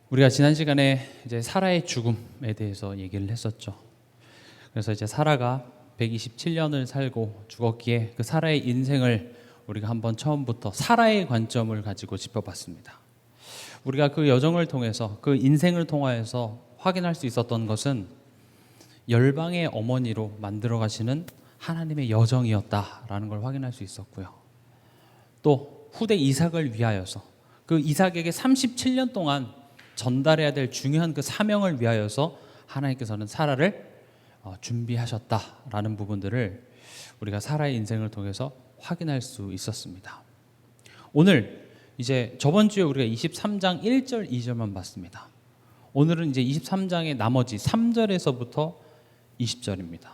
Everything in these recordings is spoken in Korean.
우리가 지난 시간에 이제 사라의 죽음에 대해서 얘기를 했었죠. 그래서 이제 사라가 127년을 살고 죽었기에 그 사라의 인생을 우리가 한번 처음부터 사라의 관점을 가지고 짚어봤습니다. 우리가 그 여정을 통해서 그 인생을 통하여서 확인할 수 있었던 것은 열방의 어머니로 만들어 가시는 하나님의 여정이었다라는 걸 확인할 수 있었고요. 또 후대 이삭을 위하여서 그 이삭에게 37년 동안 전달해야 될 중요한 그 사명을 위하여서 하나님께서는 사라를 준비하셨다라는 부분들을 우리가 사라의 인생을 통해서 확인할 수 있었습니다. 오늘 이제 저번 주에 우리가 23장 1절 2절만 봤습니다. 오늘은 이제 23장의 나머지 3절에서부터 20절입니다.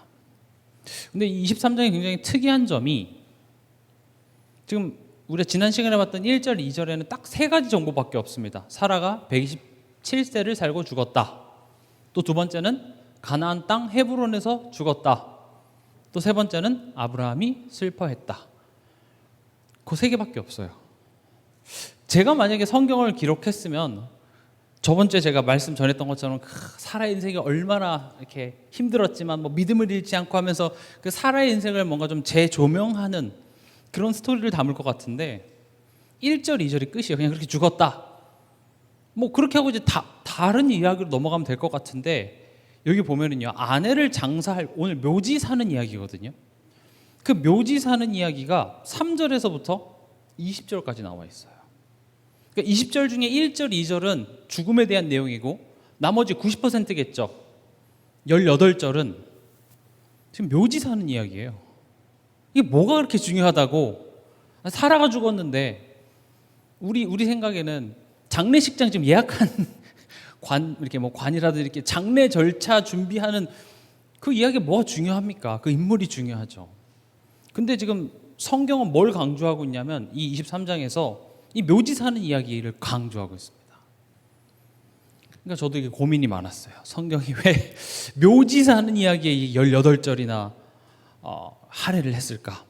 근데 23장이 굉장히 특이한 점이 지금 우리가 지난 시간에 봤던 1절, 2절에는 딱 세 가지 정보밖에 없습니다. 사라가 127세를 살고 죽었다. 또 두 번째는 가나안 땅 헤브론에서 죽었다. 또 세 번째는 아브라함이 슬퍼했다. 그 세 개밖에 없어요. 제가 만약에 성경을 기록했으면 저번 주에 제가 말씀 전했던 것처럼 사라의 인생이 얼마나 이렇게 힘들었지만 믿음을 잃지 않고 하면서 그 사라의 인생을 뭔가 좀 재조명하는 그런 스토리를 담을 것 같은데 1절, 2절이 끝이에요. 그냥 그렇게 죽었다. 그렇게 하고 이제 다른 이야기로 넘어가면 될 것 같은데 여기 보면은요, 아내를 장사할 오늘 묘지 사는 이야기거든요. 그 묘지 사는 이야기가 3절에서부터 20절까지 나와 있어요. 그러니까 20절 중에 1절, 2절은 죽음에 대한 내용이고 나머지 90%겠죠. 18절은 지금 묘지 사는 이야기예요. 이게 뭐가 그렇게 중요하다고? 사라가 죽었는데 우리 생각에는 장례식장 지금 예약한 이렇게 관이라든지 이렇게 장례 절차 준비하는 그 이야기가 뭐가 중요합니까? 그 인물이 중요하죠. 근데 지금 성경은 뭘 강조하고 있냐면 이 23장에서 이 묘지 사는 이야기를 강조하고 있습니다. 그러니까 저도 이게 고민이 많았어요. 성경이 왜 묘지 사는 이야기에 18절이나 할애를 했을까?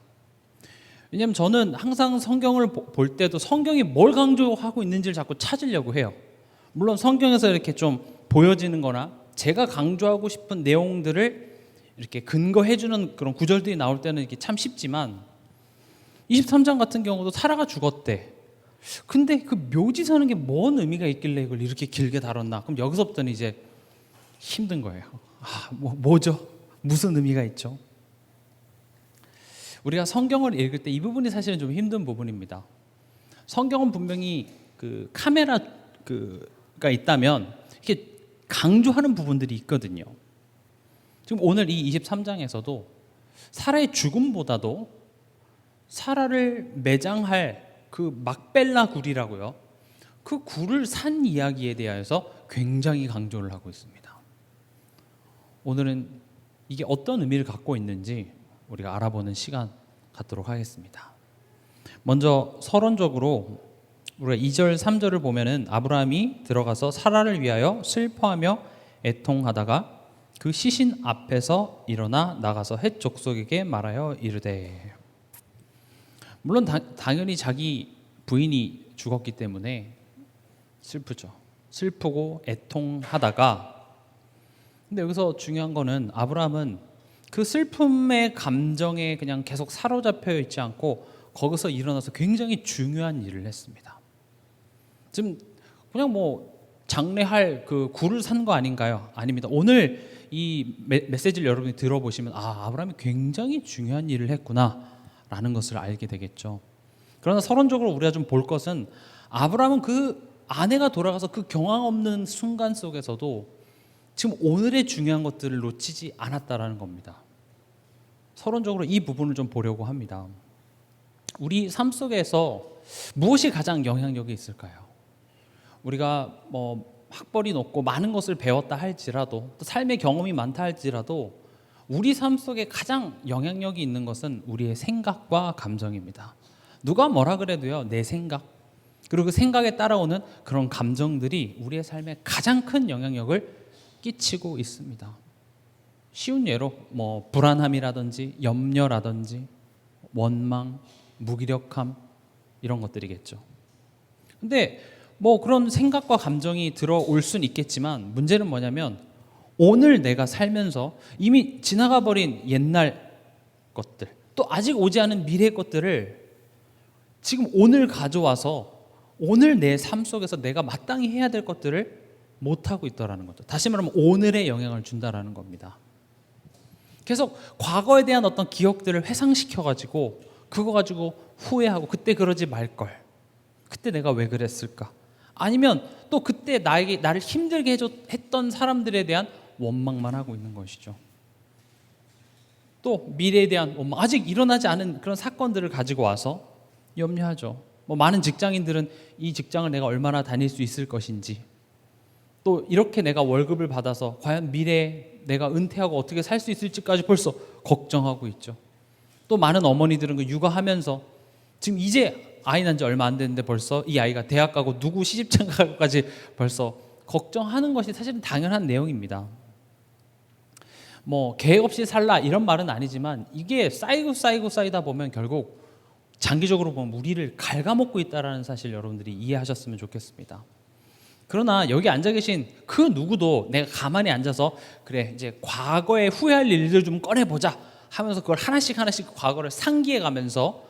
왜냐하면 저는 항상 성경을 볼 때도 성경이 뭘 강조하고 있는지를 자꾸 찾으려고 해요. 물론 성경에서 이렇게 좀 보여지는 거나 제가 강조하고 싶은 내용들을 이렇게 근거해주는 그런 구절들이 나올 때는 이게 참 쉽지만 23장 같은 경우도 사라가 죽었대. 근데 그 묘지 사는 게 뭔 의미가 있길래 이걸 이렇게 길게 다뤘나? 그럼 여기서부터는 이제 힘든 거예요. 뭐죠? 무슨 의미가 있죠? 우리가 성경을 읽을 때 이 부분이 사실은 좀 힘든 부분입니다. 성경은 분명히 그 카메라가 있다면 이렇게 강조하는 부분들이 있거든요. 지금 오늘 이 23장에서도 사라의 죽음보다도 사라를 매장할 그 막벨라 굴이라고요. 그 굴을 산 이야기에 대해서 굉장히 강조를 하고 있습니다. 오늘은 이게 어떤 의미를 갖고 있는지 우리가 알아보는 시간 갖도록 하겠습니다. 먼저 서론적으로 우리가 2절, 3절을 보면은 아브라함이 들어가서 사라를 위하여 슬퍼하며 애통하다가 그 시신 앞에서 일어나 나가서 헷 족속에게 말하여 이르되. 물론 당연히 자기 부인이 죽었기 때문에 슬프죠. 슬프고 애통하다가, 근데 여기서 중요한 거는 아브라함은 그 슬픔의 감정에 그냥 계속 사로잡혀 있지 않고 거기서 일어나서 굉장히 중요한 일을 했습니다. 지금 그냥 장례할 그 굴을 산 거 아닌가요? 아닙니다. 오늘 이 메시지를 여러분이 들어보시면 아브라함이 굉장히 중요한 일을 했구나라는 것을 알게 되겠죠. 그러나 서론적으로 우리가 좀 볼 것은 아브라함은 그 아내가 돌아가서 그 경황 없는 순간 속에서도 지금 오늘의 중요한 것들을 놓치지 않았다라는 겁니다. 서론적으로 이 부분을 좀 보려고 합니다. 우리 삶 속에서 무엇이 가장 영향력이 있을까요? 우리가 학벌이 높고 많은 것을 배웠다 할지라도 또 삶의 경험이 많다 할지라도 우리 삶 속에 가장 영향력이 있는 것은 우리의 생각과 감정입니다. 누가 뭐라 그래도요, 내 생각 그리고 그 생각에 따라오는 그런 감정들이 우리의 삶에 가장 큰 영향력을 끼치고 있습니다. 쉬운 예로 불안함이라든지 염려라든지 원망, 무기력함 이런 것들이겠죠. 근데 뭐 그런 생각과 감정이 들어올 수는 있겠지만 문제는 뭐냐면 오늘 내가 살면서 이미 지나가 버린 옛날 것들, 또 아직 오지 않은 미래 것들을 지금 오늘 가져와서 오늘 내 삶 속에서 내가 마땅히 해야 될 것들을 못하고 있다라는 거죠. 다시 말하면 오늘에 영향을 준다라는 겁니다. 계속 과거에 대한 어떤 기억들을 회상시켜가지고 그거 가지고 후회하고 그때 그러지 말걸, 그때 내가 왜 그랬을까, 아니면 또 그때 나를 힘들게 했던 사람들에 대한 원망만 하고 있는 것이죠. 또 미래에 대한 원망, 아직 일어나지 않은 그런 사건들을 가지고 와서 염려하죠. 뭐 많은 직장인들은 이 직장을 내가 얼마나 다닐 수 있을 것인지, 또 이렇게 내가 월급을 받아서 과연 미래에 내가 은퇴하고 어떻게 살 수 있을지까지 벌써 걱정하고 있죠. 또 많은 어머니들은 그 육아하면서 지금 이제 아이 난 지 얼마 안 됐는데 벌써 이 아이가 대학 가고 누구 시집장 가고까지 벌써 걱정하는 것이 사실은 당연한 내용입니다. 뭐 계획 없이 살라 이런 말은 아니지만 이게 쌓이고 쌓이다 보면 결국 장기적으로 보면 우리를 갉아먹고 있다는 사실 여러분들이 이해하셨으면 좋겠습니다. 그러나 여기 앉아 계신 그 누구도 내가 가만히 앉아서 그래 이제 과거에 후회할 일들 좀 꺼내보자 하면서 그걸 하나씩 과거를 상기해 가면서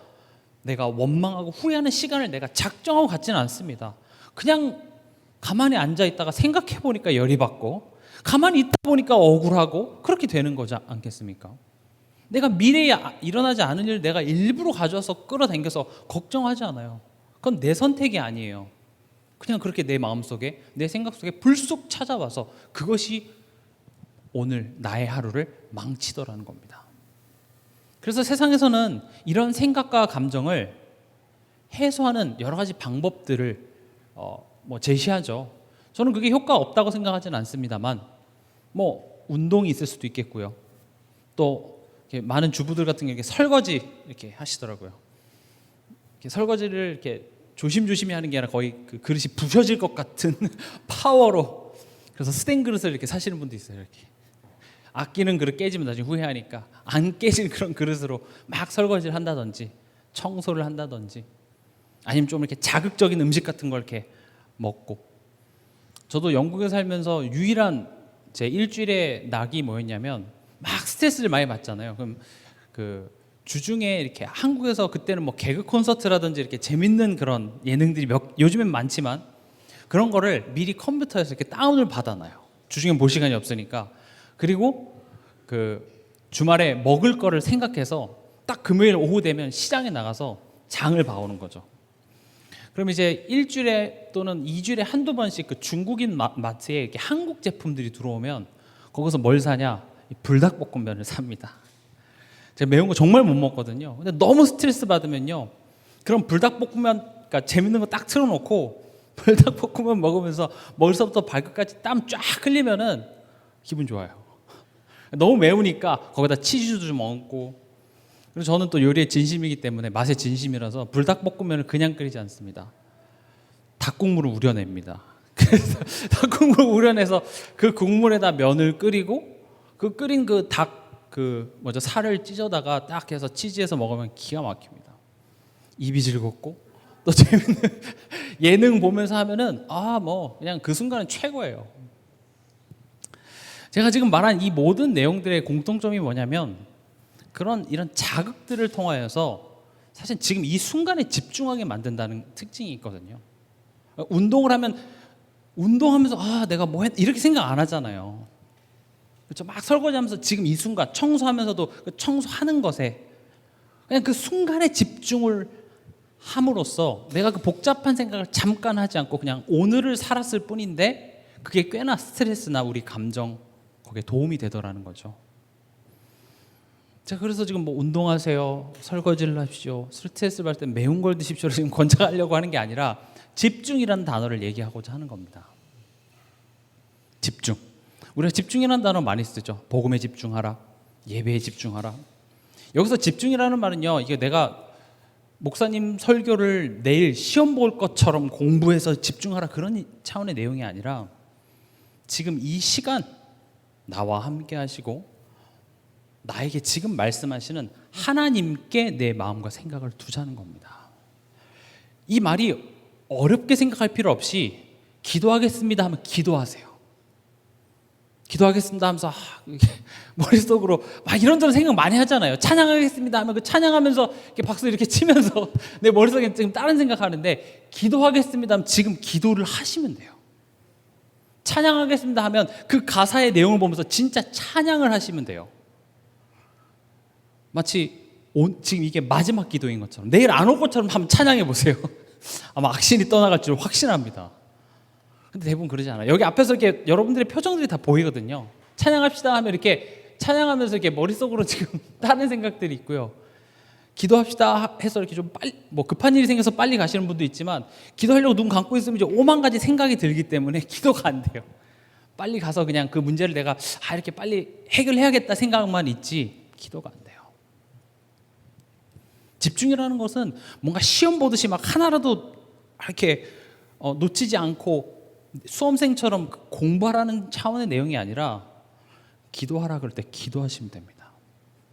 내가 원망하고 후회하는 시간을 내가 작정하고 갖지는 않습니다. 그냥 가만히 앉아 있다가 생각해 보니까 열이 받고 가만히 있다 보니까 억울하고 그렇게 되는 거지 않겠습니까? 내가 미래에 일어나지 않은 일 내가 일부러 가져와서 끌어당겨서 걱정하지 않아요. 그건 내 선택이 아니에요. 그냥 그렇게 내 마음속에 내 생각 속에 불쑥 찾아와서 그것이 오늘 나의 하루를 망치더라는 겁니다. 그래서 세상에서는 이런 생각과 감정을 해소하는 여러 가지 방법들을 제시하죠. 저는 그게 효과가 없다고 생각하지는 않습니다만 뭐 운동이 있을 수도 있겠고요. 또 이렇게 많은 주부들 같은 경우에 설거지 이렇게 하시더라고요. 이렇게 설거지를 이렇게 조심조심히 하는 게 아니라 거의 그 그릇이 부셔질 것 같은 파워로, 그래서 스텐 그릇을 이렇게 사시는 분도 있어요. 이렇게 아끼는 그릇 깨지면 나중에 후회하니까 안 깨질 그런 그릇으로 막 설거지를 한다든지 청소를 한다든지, 아니면 좀 이렇게 자극적인 음식 같은 걸 이렇게 먹고. 저도 영국에 살면서 유일한 제 일주일의 낙이 뭐였냐면 막 스트레스를 많이 받잖아요. 그럼 그 주중에 이렇게 한국에서 그때는 뭐 개그 콘서트라든지 이렇게 재밌는 그런 예능들이 요즘엔 많지만 그런 거를 미리 컴퓨터에서 이렇게 다운을 받아놔요. 주중엔 볼 시간이 없으니까. 그리고 그 주말에 먹을 거를 생각해서 딱 금요일 오후 되면 시장에 나가서 장을 봐오는 거죠. 그럼 이제 일주일에 또는 2주일에 한두 번씩 그 중국인 마트에 이렇게 한국 제품들이 들어오면 거기서 뭘 사냐? 불닭볶음면을 삽니다. 제가 매운 거 정말 못 먹거든요. 근데 너무 스트레스 받으면요, 그럼 불닭볶음면, 그러니까 재밌는 거 딱 틀어놓고 불닭볶음면 먹으면서 머리서부터 발끝까지 땀 쫙 흘리면은 기분 좋아요. 너무 매우니까 거기다 치즈도 좀 얹고. 그리고 저는 또 요리에 진심이기 때문에, 맛에 진심이라서 불닭볶음면을 그냥 끓이지 않습니다. 닭국물을 우려냅니다. 그래서 닭국물을 우려내서 그 국물에다 면을 끓이고 그 끓인 그 닭 살을 찢어다가 딱 해서 치즈해서 먹으면 기가 막힙니다. 입이 즐겁고 또 재밌는 예능 보면서 하면은 그냥 그 순간은 최고예요. 제가 지금 말한 이 모든 내용들의 공통점이 뭐냐면 이런 자극들을 통하여서 사실 지금 이 순간에 집중하게 만든다는 특징이 있거든요. 운동을 하면 운동하면서 내가 뭐 했 이렇게 생각 안 하잖아요. 그렇죠? 막 설거지하면서 지금 이 순간 청소하면서도 그 청소하는 것에 그냥 그 순간에 집중을 함으로써 내가 그 복잡한 생각을 잠깐 하지 않고 그냥 오늘을 살았을 뿐인데 그게 꽤나 스트레스나 우리 감정 거기에 도움이 되더라는 거죠. 자, 그래서 지금 뭐 운동하세요, 설거지를 하십시오, 스트레스 받을 때 매운 걸 드십시오 지금 권장하려고 하는 게 아니라 집중이라는 단어를 얘기하고자 하는 겁니다. 집중. 우리가 집중이라는 단어 많이 쓰죠. 복음에 집중하라, 예배에 집중하라. 여기서 집중이라는 말은요, 이게 내가 목사님 설교를 내일 시험 볼 것처럼 공부해서 집중하라 그런 차원의 내용이 아니라 지금 이 시간 나와 함께 하시고 나에게 지금 말씀하시는 하나님께 내 마음과 생각을 두자는 겁니다. 이 말이 어렵게 생각할 필요 없이 기도하겠습니다 하면 기도하세요. 기도하겠습니다 하면서 이게 머릿속으로 막 이런저런 생각 많이 하잖아요. 찬양하겠습니다 하면 그 찬양하면서 이렇게 박수 이렇게 치면서 내 머릿속에 지금 다른 생각하는데, 기도하겠습니다 하면 지금 기도를 하시면 돼요. 찬양하겠습니다 하면 그 가사의 내용을 보면서 진짜 찬양을 하시면 돼요. 마치 지금 이게 마지막 기도인 것처럼, 내일 안 올 것처럼 한번 찬양해 보세요. 아마 악신이 떠나갈 줄 확신합니다. 근데 대부분 그러지 않아요. 여기 앞에서 이렇게 여러분들의 표정들이 다 보이거든요. 찬양합시다 하면 이렇게 찬양하면서 이렇게 머릿속으로 지금 다른 생각들이 있고요. 기도합시다 해서 이렇게 좀 빨리, 뭐 급한 일이 생겨서 빨리 가시는 분도 있지만, 기도하려고 눈 감고 있으면 이제 5만 가지 생각이 들기 때문에 기도가 안 돼요. 빨리 가서 그냥 그 문제를 내가 이렇게 빨리 해결해야겠다 생각만 있지 기도가 안 돼요. 집중이라는 것은 뭔가 시험 보듯이 막 하나라도 이렇게 놓치지 않고 수험생처럼 공부하라는 차원의 내용이 아니라, 기도하라 그럴 때 기도하시면 됩니다.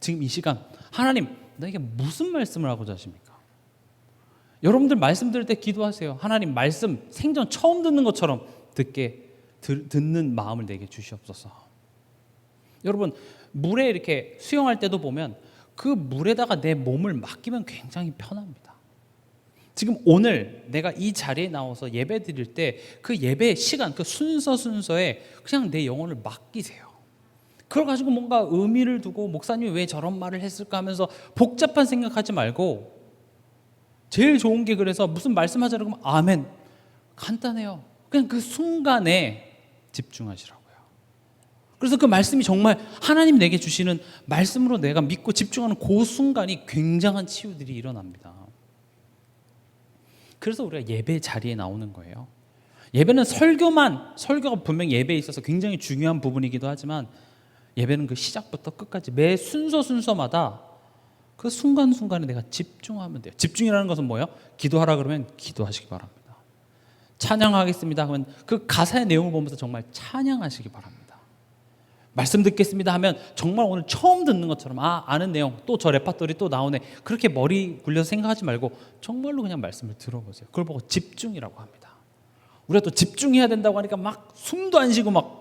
지금 이 시간 하나님, 나에게 무슨 말씀을 하고자 하십니까? 여러분들 말씀 들을 때 기도하세요. 하나님 말씀 생전 처음 듣는 것처럼 듣는 마음을 내게 주시옵소서. 여러분, 물에 이렇게 수영할 때도 보면 그 물에다가 내 몸을 맡기면 굉장히 편합니다. 지금 오늘 내가 이 자리에 나와서 예배 드릴 때 그 예배 시간, 그 순서에 그냥 내 영혼을 맡기세요. 그걸 가지고 뭔가 의미를 두고 목사님이 왜 저런 말을 했을까 하면서 복잡한 생각하지 말고, 제일 좋은 게, 그래서 무슨 말씀하자라고 하면 아멘, 간단해요. 그냥 그 순간에 집중하시라고요. 그래서 그 말씀이 정말 하나님 내게 주시는 말씀으로 내가 믿고 집중하는 그 순간이 굉장한 치유들이 일어납니다. 그래서 우리가 예배 자리에 나오는 거예요. 예배는 설교가 분명 예배에 있어서 굉장히 중요한 부분이기도 하지만, 예배는 그 시작부터 끝까지 매 순서마다 그 순간순간에 내가 집중하면 돼요. 집중이라는 것은 뭐예요? 기도하라 그러면 기도하시기 바랍니다. 찬양하겠습니다 하면 그 가사의 내용을 보면서 정말 찬양하시기 바랍니다. 말씀 듣겠습니다 하면 정말 오늘 처음 듣는 것처럼 아는 내용, 또 저 레파토리 또 나오네, 그렇게 머리 굴려서 생각하지 말고 정말로 그냥 말씀을 들어보세요. 그걸 보고 집중이라고 합니다. 우리가 또 집중해야 된다고 하니까 막 숨도 안 쉬고 막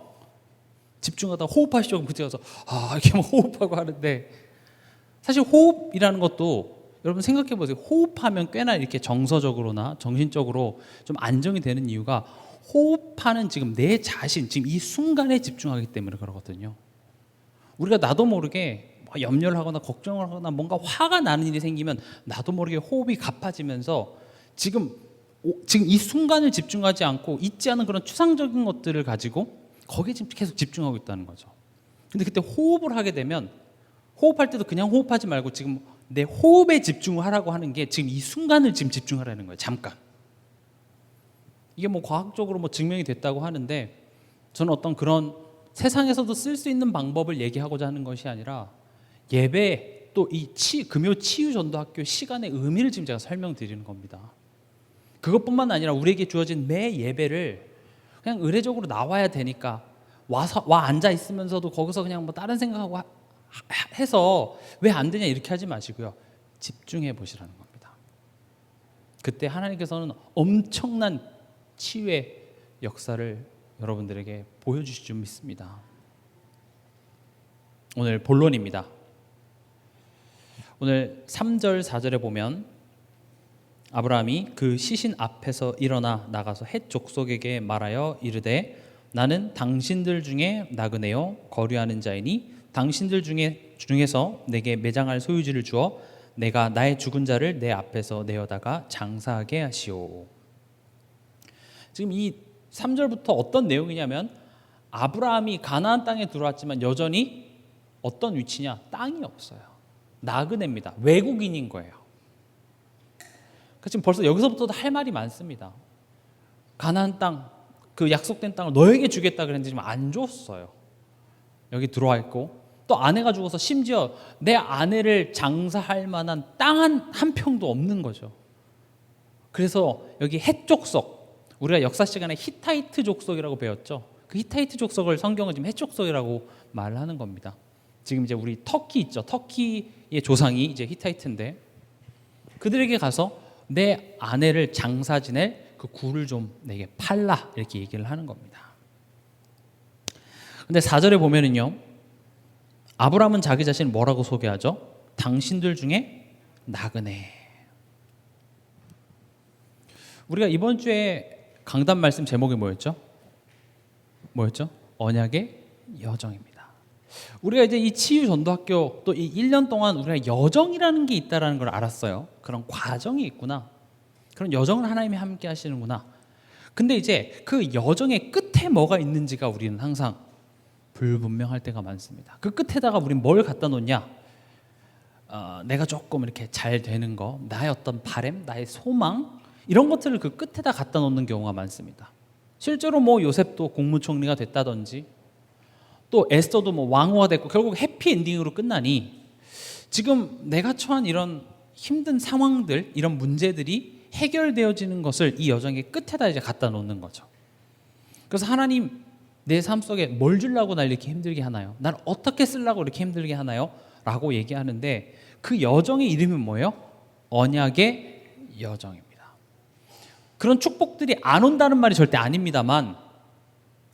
집중하다 호흡하시죠. 그때 가서 이렇게 막 호흡하고 하는데, 사실 호흡이라는 것도 여러분 생각해 보세요. 호흡하면 꽤나 이렇게 정서적으로나 정신적으로 좀 안정이 되는 이유가, 호흡하는 지금 내 자신, 지금 이 순간에 집중하기 때문에 그러거든요. 우리가 나도 모르게 염려를 하거나 걱정을 하거나 뭔가 화가 나는 일이 생기면 나도 모르게 호흡이 가빠지면서 지금 이 순간을 집중하지 않고 있지 않은 그런 추상적인 것들을 가지고 거기에 지금 계속 집중하고 있다는 거죠. 근데 그때 호흡을 하게 되면, 호흡할 때도 그냥 호흡하지 말고 지금 내 호흡에 집중을 하라고 하는 게 지금 이 순간을 지금 집중하라는 거예요. 잠깐. 이게 뭐 과학적으로 뭐 증명이 됐다고 하는데, 저는 어떤 그런 세상에서도 쓸 수 있는 방법을 얘기하고자 하는 것이 아니라, 예배 또 이 금요 치유전도학교 시간의 의미를 지금 제가 설명드리는 겁니다. 그것뿐만 아니라 우리에게 주어진 매 예배를 그냥 의례적으로 나와야 되니까 와 앉아 있으면서도 거기서 그냥 뭐 다른 생각하고 해서 왜 안 되냐 이렇게 하지 마시고요. 집중해 보시라는 겁니다. 그때 하나님께서는 엄청난 치유의 역사를 여러분들에게 보여주실 줄 믿습니다. 오늘 본론입니다. 오늘 3절 4절에 보면, 아브라함이 그 시신 앞에서 일어나 나가서 헷 족속에게 말하여 이르되, 나는 당신들 중에 나그네요 거류하는 자이니 당신들 중에서 내게 매장할 소유지를 주어 내가 나의 죽은 자를 내 앞에서 내어다가 장사하게 하시오. 지금 이 3절부터 어떤 내용이냐면, 아브라함이 가나안 땅에 들어왔지만 여전히 어떤 위치냐? 땅이 없어요. 나그네입니다. 외국인인 거예요. 지금 벌써 여기서부터도 할 말이 많습니다. 가나안 땅, 그 약속된 땅을 너에게 주겠다 그랬는데 지금 안 줬어요. 여기 들어와 있고, 또 아내가 죽어서 심지어 내 아내를 장사할 만한 땅 한 평도 없는 거죠. 그래서 여기 헷 족속, 우리가 역사 시간에 히타이트 족속이라고 배웠죠. 그 히타이트 족속을 성경은 지금 헷 족속이라고 말을 하는 겁니다. 지금 이제 우리 터키 있죠. 터키의 조상이 이제 히타이트인데, 그들에게 가서 내 아내를 장사 지낼 그 굴을 좀 내게 팔라 이렇게 얘기를 하는 겁니다. 근데 4절에 보면은요, 아브라함은 자기 자신을 뭐라고 소개하죠? 당신들 중에 나그네. 우리가 이번 주에 강단 말씀 제목이 뭐였죠? 언약의 여정입니다. 우리가 이제 이 치유 전도학교 또 이 1년 동안 우리가 여정이라는 게 있다라는 걸 알았어요. 그런 과정이 있구나. 그런 여정을 하나님이 함께 하시는구나. 근데 이제 그 여정의 끝에 뭐가 있는지가 우리는 항상 불분명할 때가 많습니다. 그 끝에다가 우리는 뭘 갖다 놓냐? 내가 조금 이렇게 잘 되는 거, 나의 어떤 바람, 나의 소망 이런 것들을 그 끝에다 갖다 놓는 경우가 많습니다. 실제로 뭐 요셉도 국무총리가 됐다든지 또 에스더도 뭐 왕후가 됐고 결국 해피엔딩으로 끝나니 지금 내가 처한 이런 힘든 상황들, 이런 문제들이 해결되어지는 것을 이 여정의 끝에다 이제 갖다 놓는 거죠. 그래서 하나님 내 삶 속에 뭘 주려고 날 이렇게 힘들게 하나요? 날 어떻게 쓰려고 이렇게 힘들게 하나요? 라고 얘기하는데 그 여정의 이름이 뭐예요? 언약의 여정입니다. 그런 축복들이 안 온다는 말이 절대 아닙니다만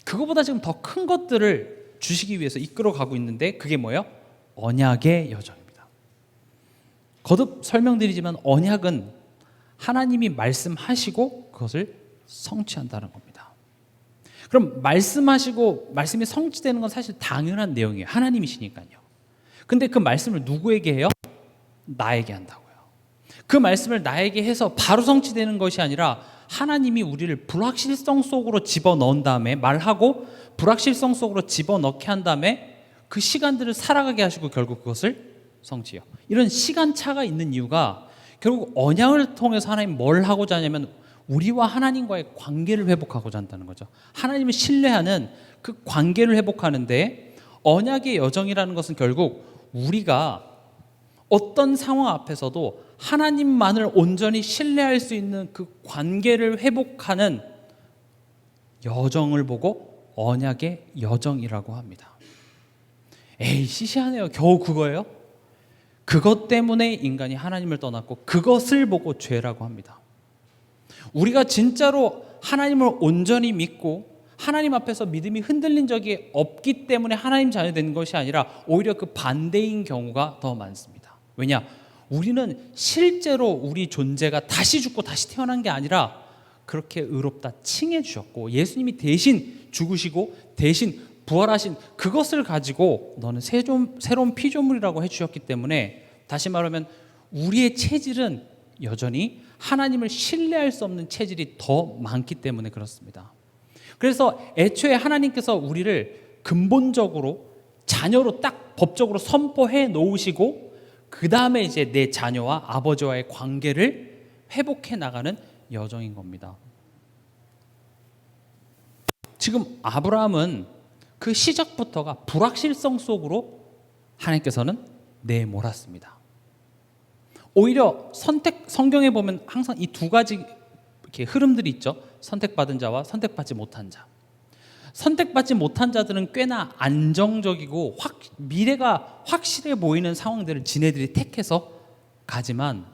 그거보다 지금 더 큰 것들을 주시기 위해서 이끌어가고 있는데 그게 뭐예요? 언약의 여정입니다. 거듭 설명드리지만 언약은 하나님이 말씀하시고 그것을 성취한다는 겁니다. 그럼 말씀하시고 말씀이 성취되는 건 사실 당연한 내용이에요. 하나님이시니까요. 근데 그 말씀을 누구에게 해요? 나에게 한다고요. 그 말씀을 나에게 해서 바로 성취되는 것이 아니라 하나님이 우리를 불확실성 속으로 집어넣은 다음에 말하고 불확실성 속으로 집어넣게 한 다음에 그 시간들을 살아가게 하시고 결국 그것을 성취해요. 이런 시간차가 있는 이유가 결국 언약을 통해서 하나님 뭘 하고자 하냐면 우리와 하나님과의 관계를 회복하고자 한다는 거죠. 하나님을 신뢰하는 그 관계를 회복하는데 언약의 여정이라는 것은 결국 우리가 어떤 상황 앞에서도 하나님만을 온전히 신뢰할 수 있는 그 관계를 회복하는 여정을 보고 언약의 여정이라고 합니다. 에이 시시하네요. 겨우 그거예요? 그것 때문에 인간이 하나님을 떠났고 그것을 보고 죄라고 합니다. 우리가 진짜로 하나님을 온전히 믿고 하나님 앞에서 믿음이 흔들린 적이 없기 때문에 하나님 자녀 된 것이 아니라 오히려 그 반대인 경우가 더 많습니다. 왜냐? 우리는 실제로 우리 존재가 다시 죽고 다시 태어난 게 아니라 그렇게 의롭다 칭해 주셨고 예수님이 대신 죽으시고 대신 부활하신 그것을 가지고 너는 새로운 피조물이라고 해주셨기 때문에 다시 말하면 우리의 체질은 여전히 하나님을 신뢰할 수 없는 체질이 더 많기 때문에 그렇습니다. 그래서 애초에 하나님께서 우리를 근본적으로 자녀로 딱 법적으로 선포해 놓으시고 그 다음에 이제 내 자녀와 아버지와의 관계를 회복해 나가는 여정인 겁니다. 지금 아브라함은 그 시작부터가 불확실성 속으로 하나님께서는 내몰았습니다. 오히려 성경에 보면 항상 이 두 가지 이렇게 흐름들이 있죠. 선택받은 자와 선택받지 못한 자. 선택받지 못한 자들은 꽤나 안정적이고 미래가 확실해 보이는 상황들을 지네들이 택해서 가지만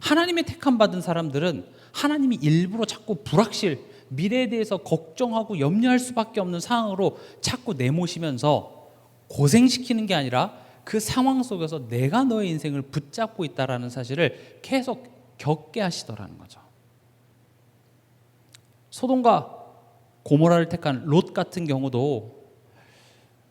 하나님의 택함 받은 사람들은 하나님이 일부러 자꾸 불확실, 미래에 대해서 걱정하고 염려할 수밖에 없는 상황으로 자꾸 내모시면서 고생시키는 게 아니라 그 상황 속에서 내가 너의 인생을 붙잡고 있다는 사실을 계속 겪게 하시더라는 거죠. 소돔과 고모라를 택한 롯 같은 경우도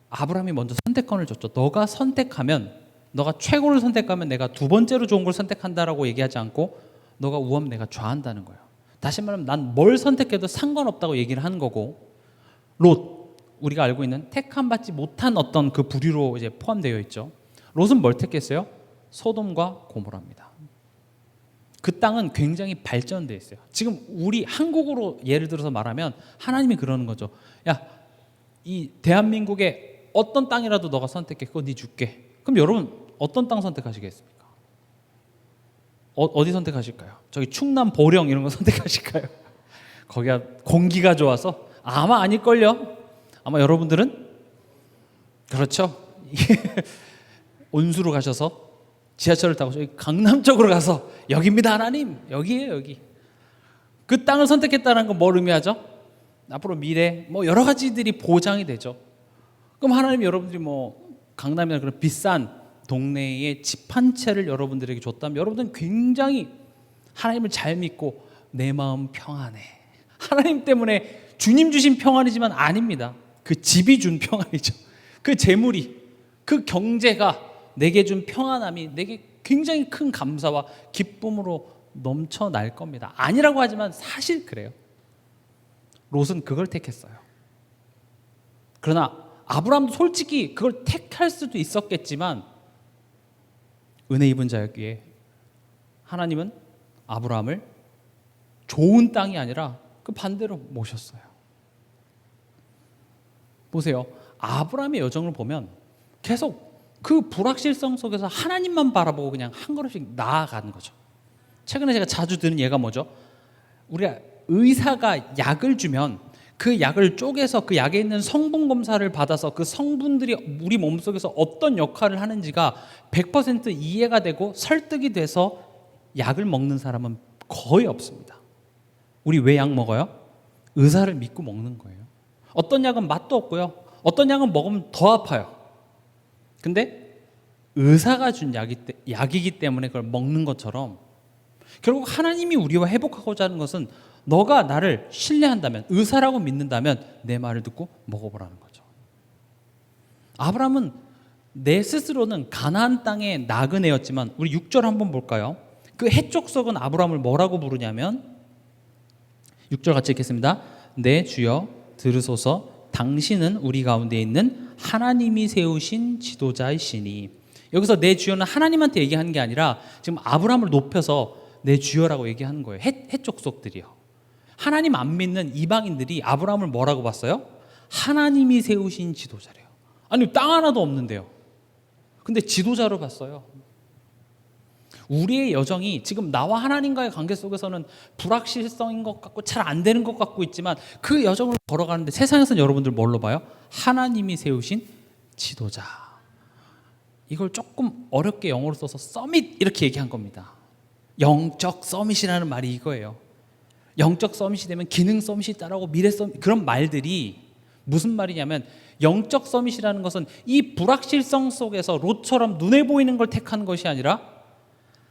아브라함이 먼저 선택권을 줬죠. 너가 선택하면, 너가 최고를 선택하면 내가 두 번째로 좋은 걸 선택한다라고 얘기하지 않고 너가 우하면 내가 좌한다는 거예요. 다시 말하면 난 뭘 선택해도 상관없다고 얘기를 하는 거고, 롯, 우리가 알고 있는 택함 받지 못한 어떤 그 부류로 이제 포함되어 있죠. 롯은 뭘 택했어요? 소돔과 고모라입니다. 그 땅은 굉장히 발전되어 있어요. 지금 우리 한국으로 예를 들어서 말하면 하나님이 그러는 거죠. 야, 이 대한민국의 어떤 땅이라도 너가 선택해. 그거 네 줄게. 그럼 여러분 어떤 땅 선택하시겠습니까? 어디 선택하실까요? 저기 충남 보령 이런 거 선택하실까요? 거기가 공기가 좋아서? 아마 아닐걸요. 아마 여러분들은 그렇죠. 온수로 가셔서 지하철을 타고 저기 강남 쪽으로 가서 여기입니다 하나님, 여기예요 여기. 그 땅을 선택했다는 건 뭘 의미하죠? 앞으로 미래 뭐 여러 가지들이 보장이 되죠. 그럼 하나님이 여러분들이 뭐 강남이나 그런 비싼 동네에 집 한 채를 여러분들에게 줬다면 여러분들은 굉장히 하나님을 잘 믿고 내 마음 평안해. 하나님 때문에 주님 주신 평안이지만 아닙니다. 그 집이 준 평안이죠. 그 재물이, 그 경제가 내게 준 평안함이 내게 굉장히 큰 감사와 기쁨으로 넘쳐날 겁니다. 아니라고 하지만 사실 그래요. 롯은 그걸 택했어요. 그러나 아브라함도 솔직히 그걸 택할 수도 있었겠지만 은혜 입은 자였기에 하나님은 아브라함을 좋은 땅이 아니라 그 반대로 모셨어요. 보세요. 아브라함의 여정을 보면 계속 그 불확실성 속에서 하나님만 바라보고 그냥 한 걸음씩 나아가는 거죠. 최근에 제가 자주 드는 예가 뭐죠? 우리가 의사가 약을 주면 그 약을 쪼개서 그 약에 있는 성분 검사를 받아서 그 성분들이 우리 몸속에서 어떤 역할을 하는지가 100% 이해가 되고 설득이 돼서 약을 먹는 사람은 거의 없습니다. 우리 왜 약 먹어요? 의사를 믿고 먹는 거예요. 어떤 약은 맛도 없고요. 어떤 약은 먹으면 더 아파요. 근데 의사가 준 약이기 때문에 그걸 먹는 것처럼 결국 하나님이 우리와 회복하고자 하는 것은 너가 나를 신뢰한다면, 의사라고 믿는다면 내 말을 듣고 먹어보라는 거죠. 아브라함은 내 스스로는 가나안 땅의 나그네였지만 우리 6절 한번 볼까요? 그 해족속은 아브라함을 뭐라고 부르냐면 6절 같이 읽겠습니다. 네 주여 들으소서, 당신은 우리 가운데 있는 하나님이 세우신 지도자이시니. 여기서 내 주여는 하나님한테 얘기하는 게 아니라 지금 아브라함을 높여서 내 주여라고 얘기하는 거예요. 해족속들이요. 하나님 안 믿는 이방인들이 아브라함을 뭐라고 봤어요? 하나님이 세우신 지도자래요. 아니 땅 하나도 없는데요. 근데 지도자로 봤어요. 우리의 여정이 지금 나와 하나님과의 관계 속에서는 불확실성인 것 같고 잘 안 되는 것 같고 있지만 그 여정을 걸어가는데 세상에서는 여러분들 뭘로 봐요? 하나님이 세우신 지도자. 이걸 조금 어렵게 영어로 써서 서밋 이렇게 얘기한 겁니다. 영적 서밋이라는 말이 이거예요. 영적 서밋이 되면 기능 서밋이 따라오고 미래 서밋, 그런 말들이 무슨 말이냐면 영적 서밋이라는 것은 이 불확실성 속에서 롯처럼 눈에 보이는 걸 택하는 것이 아니라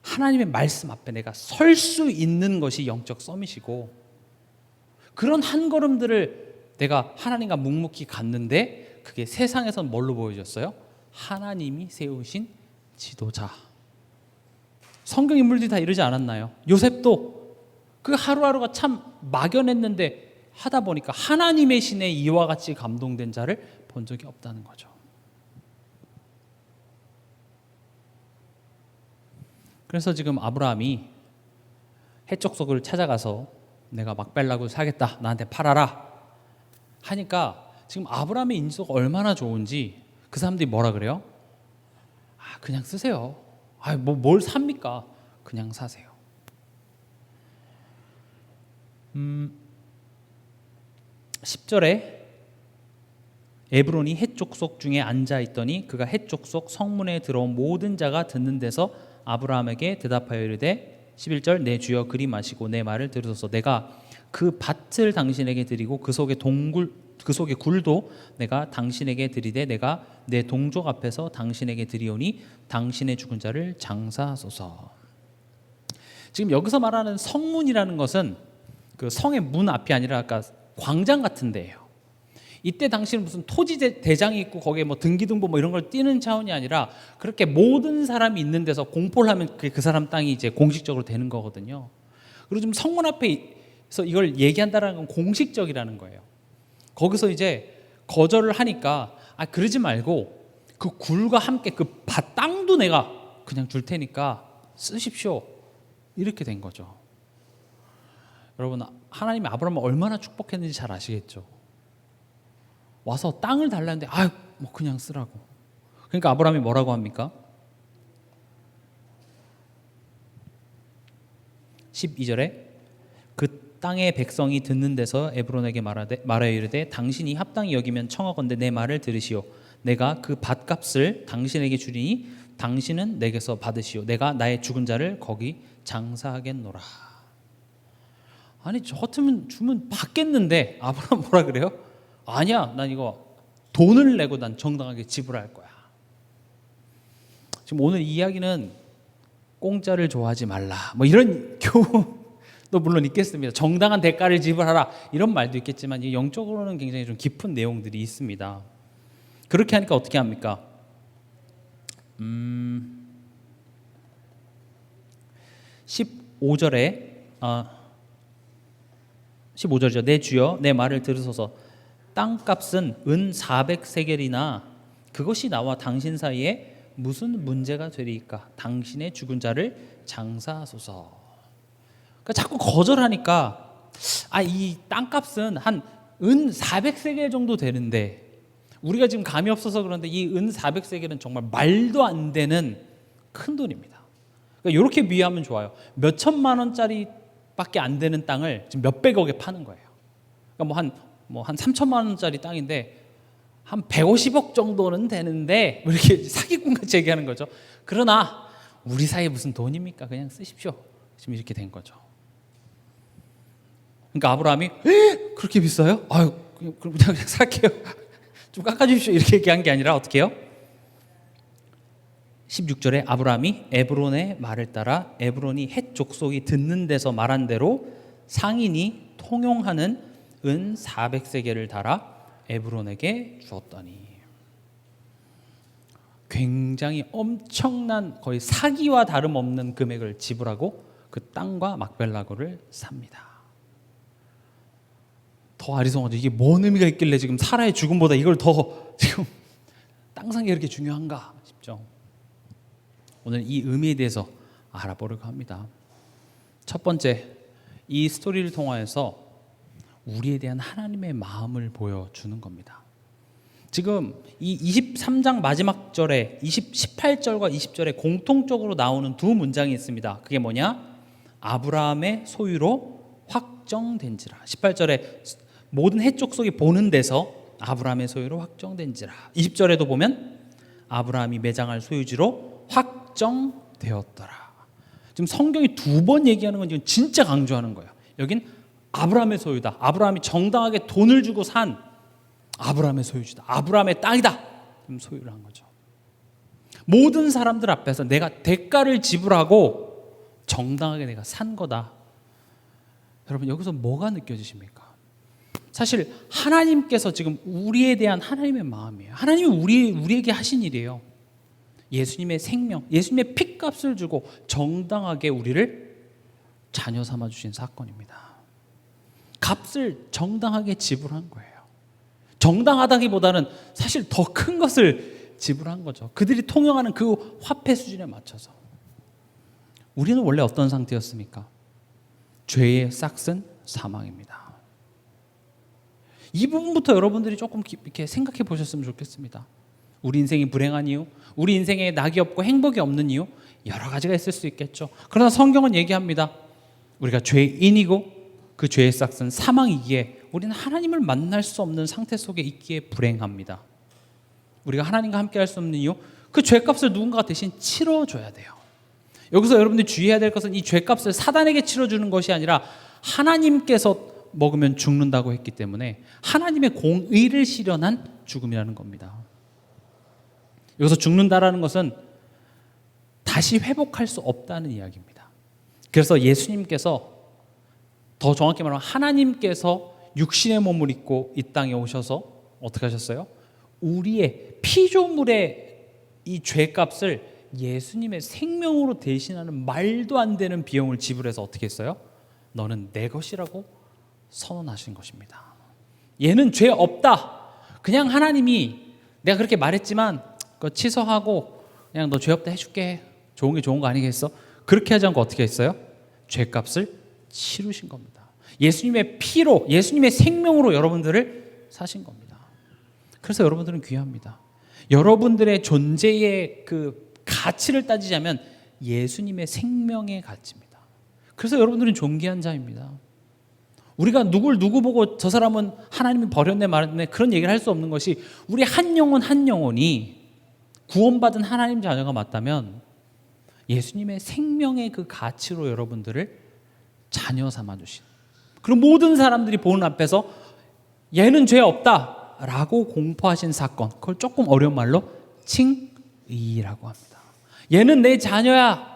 하나님의 말씀 앞에 내가 설 수 있는 것이 영적 서밋이고, 그런 한 걸음들을 내가 하나님과 묵묵히 갔는데 그게 세상에선 뭘로 보여졌어요? 하나님이 세우신 지도자. 성경 인물들이 다 이러지 않았나요? 요셉도 그 하루하루가 참 막연했는데 하다 보니까 하나님의 신에 이와 같이 감동된 자를 본 적이 없다는 거죠. 그래서 지금 아브라함이 해족속을 찾아가서 내가 막벨락을 사겠다, 나한테 팔아라 하니까 지금 아브라함의 인지도가 얼마나 좋은지 그 사람들이 뭐라 그래요? 그냥 쓰세요. 뭘 삽니까? 그냥 사세요. 10절에 에브론이 해족속 중에 앉아있더니 그가 해족속 성문에 들어온 모든 자가 듣는 데서 아브라함에게 대답하여 이르되 11절 내 주여 그리 마시고 내 말을 들으소서. 내가 그 밭을 당신에게 드리고 그 속에 굴도 내가 당신에게 드리되 내가 내 동족 앞에서 당신에게 드리오니 당신의 죽은 자를 장사하소서. 지금 여기서 말하는 성문이라는 것은 그 성의 문 앞이 아니라 아까 광장 같은 데예요. 이때 당시는 무슨 토지 대장이 있고 거기에 뭐 등기등본 뭐 이런 걸 띄는 차원이 아니라 그렇게 모든 사람이 있는 데서 공포를 하면 그게 그 사람 땅이 이제 공식적으로 되는 거거든요. 그리고 지금 성문 앞에서 이걸 얘기한다는 건 공식적이라는 거예요. 거기서 이제 거절을 하니까 그러지 말고 그 굴과 함께 그 밭 땅도 내가 그냥 줄 테니까 쓰십시오. 이렇게 된 거죠. 여러분, 하나님이 아브라함을 얼마나 축복했는지 잘 아시겠죠. 와서 땅을 달라는데 뭐 그냥 쓰라고. 그러니까 아브라함이 뭐라고 합니까? 12절에 그 땅의 백성이 듣는 데서 에브론에게 말하여 이르되 당신이 합당히 여기면 청하건대 내 말을 들으시오. 내가 그 밭값을 당신에게 주리니 당신은 내게서 받으시오. 내가 나의 죽은 자를 거기 장사하겠노라. 아니 저 같으면 주면 받겠는데 아브라함 뭐라 그래요? 아니야, 난 이거 돈을 내고 난 정당하게 지불할 거야. 지금 오늘 이 이야기는 공짜를 좋아하지 말라 뭐 이런 교훈도 물론 있겠습니다. 정당한 대가를 지불하라 이런 말도 있겠지만 영적으로는 굉장히 좀 깊은 내용들이 있습니다. 그렇게 하니까 어떻게 합니까? 15절이죠. 내 주여 내 말을 들으소서. 땅값은 은 400세겔이나 그것이 나와 당신 사이에 무슨 문제가 되리까? 당신의 죽은 자를 장사하소서. 그러니까 자꾸 거절하니까 이 땅값은 한 은 400세겔 정도 되는데 우리가 지금 감이 없어서 그런데 이 은 400세겔은 정말 말도 안 되는 큰 돈입니다. 그러니까 이렇게 비유하면 좋아요. 몇 천만 원짜리밖에 안 되는 땅을 지금 몇백억에 파는 거예요. 그러니까 한 3천만 원짜리 땅인데 한 150억 정도는 되는데 이렇게 사기꾼같이 얘기하는 거죠. 그러나 우리 사이에 무슨 돈입니까? 그냥 쓰십시오. 지금 이렇게 된 거죠. 그러니까 아브라함이 그렇게 비싸요? 아유 그럼 그냥 살게요. 좀 깎아주십시오. 이렇게 얘기한 게 아니라 어떻게 해요? 16절에 아브라함이 에브론의 말을 따라 에브론이 헷 족속이 듣는 데서 말한 대로 상인이 통용하는 은 400세겔을 달아 에브론에게 주었더니, 굉장히 엄청난 거의 사기와 다름없는 금액을 지불하고 그 땅과 막벨라고를 삽니다. 더 아리송하죠. 이게 뭔 의미가 있길래 지금 사라의 죽음보다 이걸 더 지금 땅 산 게 그렇게 중요한가 싶죠. 오늘 이 의미에 대해서 알아보려고 합니다. 첫 번째, 이 스토리를 통하여서 우리에 대한 하나님의 마음을 보여주는 겁니다. 지금 이 23장 마지막 절에 18절과 20절에 공통적으로 나오는 두 문장이 있습니다. 그게 뭐냐? 아브라함의 소유로 확정된지라. 18절에 모든 해족속이 보는 데서 아브라함의 소유로 확정된지라. 20절에도 보면 아브라함이 매장할 소유지로 확정되었더라. 지금 성경이 두 번 얘기하는 건 지금 진짜 강조하는 거예요. 여긴 아브라함의 소유다. 아브라함이 정당하게 돈을 주고 산 아브라함의 소유지다. 아브라함의 땅이다. 지금 소유를 한 거죠. 모든 사람들 앞에서 내가 대가를 지불하고 정당하게 내가 산 거다. 여러분, 여기서 뭐가 느껴지십니까? 사실 하나님께서 지금 우리에 대한 하나님의 마음이에요. 하나님이 우리에게 하신 일이에요. 예수님의 생명, 예수님의 핏값을 주고 정당하게 우리를 자녀 삼아 주신 사건입니다. 값을 정당하게 지불한 거예요. 정당하다기보다는 사실 더 큰 것을 지불한 거죠. 그들이 통용하는 그 화폐 수준에 맞춰서. 우리는 원래 어떤 상태였습니까? 죄의 싹은 사망입니다. 이 부분부터 여러분들이 조금 이렇게 생각해 보셨으면 좋겠습니다. 우리 인생이 불행한 이유, 우리 인생에 낙이 없고 행복이 없는 이유, 여러 가지가 있을 수 있겠죠. 그러나 성경은 얘기합니다. 우리가 죄인이고 그 죄의 싹은 사망이기에 우리는 하나님을 만날 수 없는 상태 속에 있기에 불행합니다. 우리가 하나님과 함께 할 수 없는 이유, 그 죄값을 누군가가 대신 치러줘야 돼요. 여기서 여러분들이 주의해야 될 것은 이 죄값을 사단에게 치러주는 것이 아니라 하나님께서 먹으면 죽는다고 했기 때문에 하나님의 공의를 실현한 죽음이라는 겁니다. 여기서 죽는다라는 것은 다시 회복할 수 없다는 이야기입니다. 그래서 예수님께서, 더 정확히 말하면 하나님께서 육신의 몸을 입고 이 땅에 오셔서 어떻게 하셨어요? 우리의 피조물의 이 죄값을 예수님의 생명으로 대신하는 말도 안 되는 비용을 지불해서 어떻게 했어요? 너는 내 것이라고 선언하신 것입니다. 얘는 죄 없다. 그냥 하나님이 내가 그렇게 말했지만 그거 취소하고 그냥 너 죄 없다 해줄게. 좋은 게 좋은 거 아니겠어? 그렇게 하지 않고 어떻게 했어요? 죄값을 치르신 겁니다. 예수님의 피로, 예수님의 생명으로 여러분들을 사신 겁니다. 그래서 여러분들은 귀합니다. 여러분들의 존재의 그 가치를 따지자면 예수님의 생명의 가치입니다. 그래서 여러분들은 존귀한 자입니다. 우리가 누구 보고 저 사람은 하나님이 버렸네 말했네 그런 얘기를 할 수 없는 것이, 우리 한 영혼이 구원받은 하나님 자녀가 맞다면 예수님의 생명의 그 가치로 여러분들을 자녀 삼아 주신, 그리고 모든 사람들이 보는 앞에서 얘는 죄 없다라고 공포하신 사건, 그걸 조금 어려운 말로 칭의라고 합니다. 얘는 내 자녀야.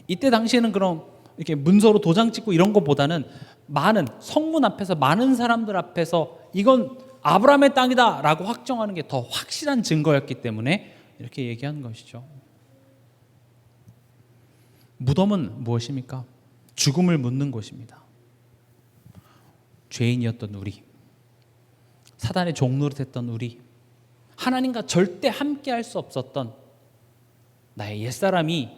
이때 당시에는 그럼 이렇게 문서로 도장 찍고 이런 것보다는 많은 성문 앞에서 많은 사람들 앞에서 이건 아브라함의 땅이다라고 확정하는 게 더 확실한 증거였기 때문에 이렇게 얘기한 것이죠. 무덤은 무엇입니까? 죽음을 묻는 곳입니다. 죄인이었던 우리, 사단의 종노릇했던 우리, 하나님과 절대 함께할 수 없었던 나의 옛사람이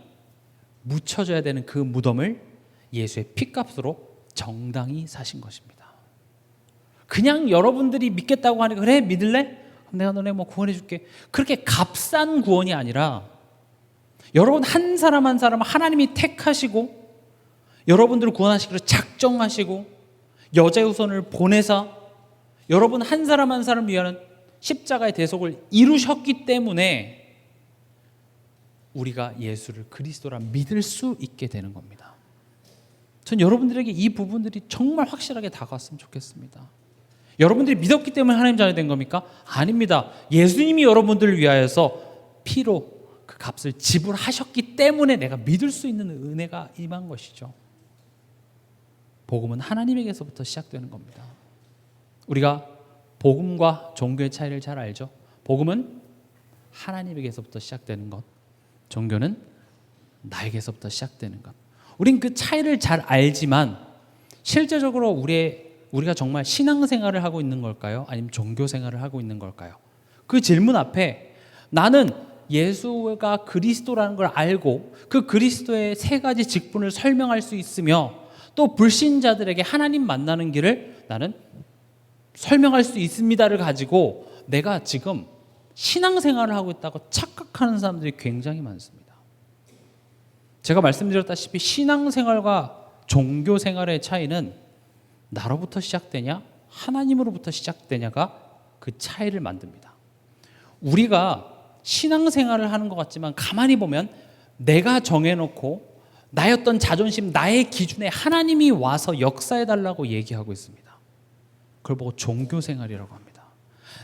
묻혀져야 되는 그 무덤을 예수의 피값으로 정당히 사신 것입니다. 그냥 여러분들이 믿겠다고 하니까 그래 믿을래? 그럼 내가 너네 뭐 구원해 줄게. 그렇게 값싼 구원이 아니라 여러분 한 사람 한 사람 하나님이 택하시고 여러분들을 구원하시기로 작정하시고 여자의 후손을 보내사 여러분 한 사람 한 사람을 위한 십자가의 대속을 이루셨기 때문에 우리가 예수를 그리스도라 믿을 수 있게 되는 겁니다. 전 여러분들에게 이 부분들이 정말 확실하게 다가왔으면 좋겠습니다. 여러분들이 믿었기 때문에 하나님 자녀 된 겁니까? 아닙니다. 예수님이 여러분들을 위하여서 피로 그 값을 지불하셨기 때문에 내가 믿을 수 있는 은혜가 임한 것이죠. 복음은 하나님에게서부터 시작되는 겁니다. 우리가 복음과 종교의 차이를 잘 알죠. 복음은 하나님에게서부터 시작되는 것, 종교는 나에게서부터 시작되는 것. 우린 그 차이를 잘 알지만 실제적으로 우리가 정말 신앙생활을 하고 있는 걸까요? 아니면 종교생활을 하고 있는 걸까요? 그 질문 앞에 나는 예수가 그리스도라는 걸 알고 그 그리스도의 세 가지 직분을 설명할 수 있으며 또 불신자들에게 하나님 만나는 길을 나는 설명할 수 있습니다를 가지고 내가 지금 신앙생활을 하고 있다고 착각하는 사람들이 굉장히 많습니다. 제가 말씀드렸다시피 신앙생활과 종교생활의 차이는 나로부터 시작되냐 하나님으로부터 시작되냐가 그 차이를 만듭니다. 우리가 신앙생활을 하는 것 같지만 가만히 보면 내가 정해놓고 나의 어떤 자존심, 나의 기준에 하나님이 와서 역사해달라고 얘기하고 있습니다. 그걸 보고 종교생활이라고 합니다.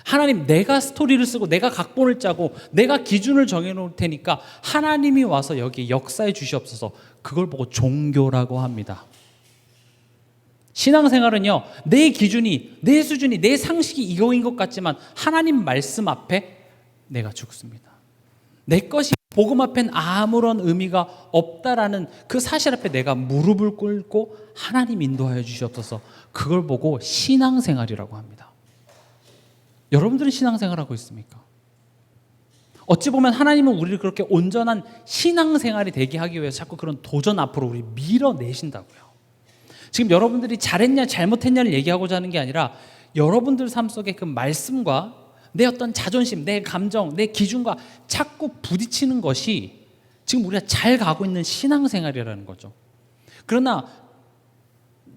하나님, 내가 스토리를 쓰고 내가 각본을 짜고 내가 기준을 정해놓을 테니까 하나님이 와서 여기 역사해 주시옵소서. 그걸 보고 종교라고 합니다. 신앙생활은요, 내 기준이, 내 수준이, 내 상식이 이거인 것 같지만 하나님 말씀 앞에 내가 죽습니다. 내 것이 복음 앞엔 아무런 의미가 없다라는 그 사실 앞에 내가 무릎을 꿇고 하나님 인도하여 주시옵소서. 그걸 보고 신앙생활이라고 합니다. 여러분들은 신앙생활하고 있습니까? 어찌 보면 하나님은 우리를 그렇게 온전한 신앙생활이 되게 하기 위해서 자꾸 그런 도전 앞으로 우리 밀어내신다고요. 지금 여러분들이 잘했냐 잘못했냐를 얘기하고자 하는 게 아니라 여러분들 삶 속에 그 말씀과 내 어떤 자존심, 내 감정, 내 기준과 자꾸 부딪히는 것이 지금 우리가 잘 가고 있는 신앙생활이라는 거죠. 그러나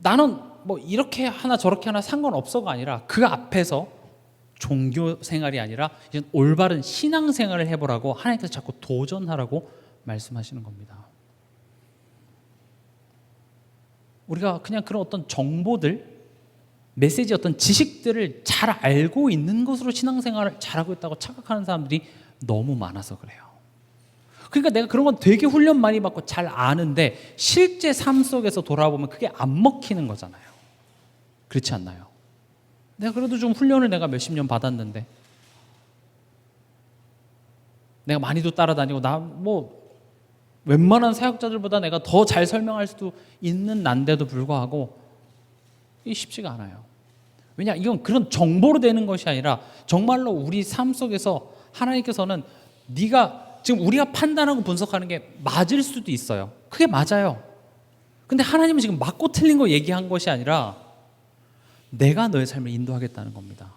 나는 뭐 이렇게 하나 저렇게 하나 상관없어가 아니라 그 앞에서 종교생활이 아니라 이제 올바른 신앙생활을 해보라고 하나님께서 자꾸 도전하라고 말씀하시는 겁니다. 우리가 그냥 그런 어떤 정보들, 메시지 어떤 지식들을 잘 알고 있는 것으로 신앙생활을 잘하고 있다고 착각하는 사람들이 너무 많아서 그래요. 그러니까 내가 그런 건 되게 훈련 많이 받고 잘 아는데 실제 삶 속에서 돌아보면 그게 안 먹히는 거잖아요. 그렇지 않나요? 내가 그래도 좀 훈련을 내가 몇십 년 받았는데 내가 많이도 따라다니고 나 뭐 웬만한 사역자들보다 내가 더 잘 설명할 수도 있는 난데도 불구하고 이게 쉽지가 않아요. 왜냐? 이건 그런 정보로 되는 것이 아니라 정말로 우리 삶 속에서 하나님께서는 네가 지금 우리가 판단하고 분석하는 게 맞을 수도 있어요. 그게 맞아요. 근데 하나님은 지금 맞고 틀린 거 얘기한 것이 아니라 내가 너의 삶을 인도하겠다는 겁니다.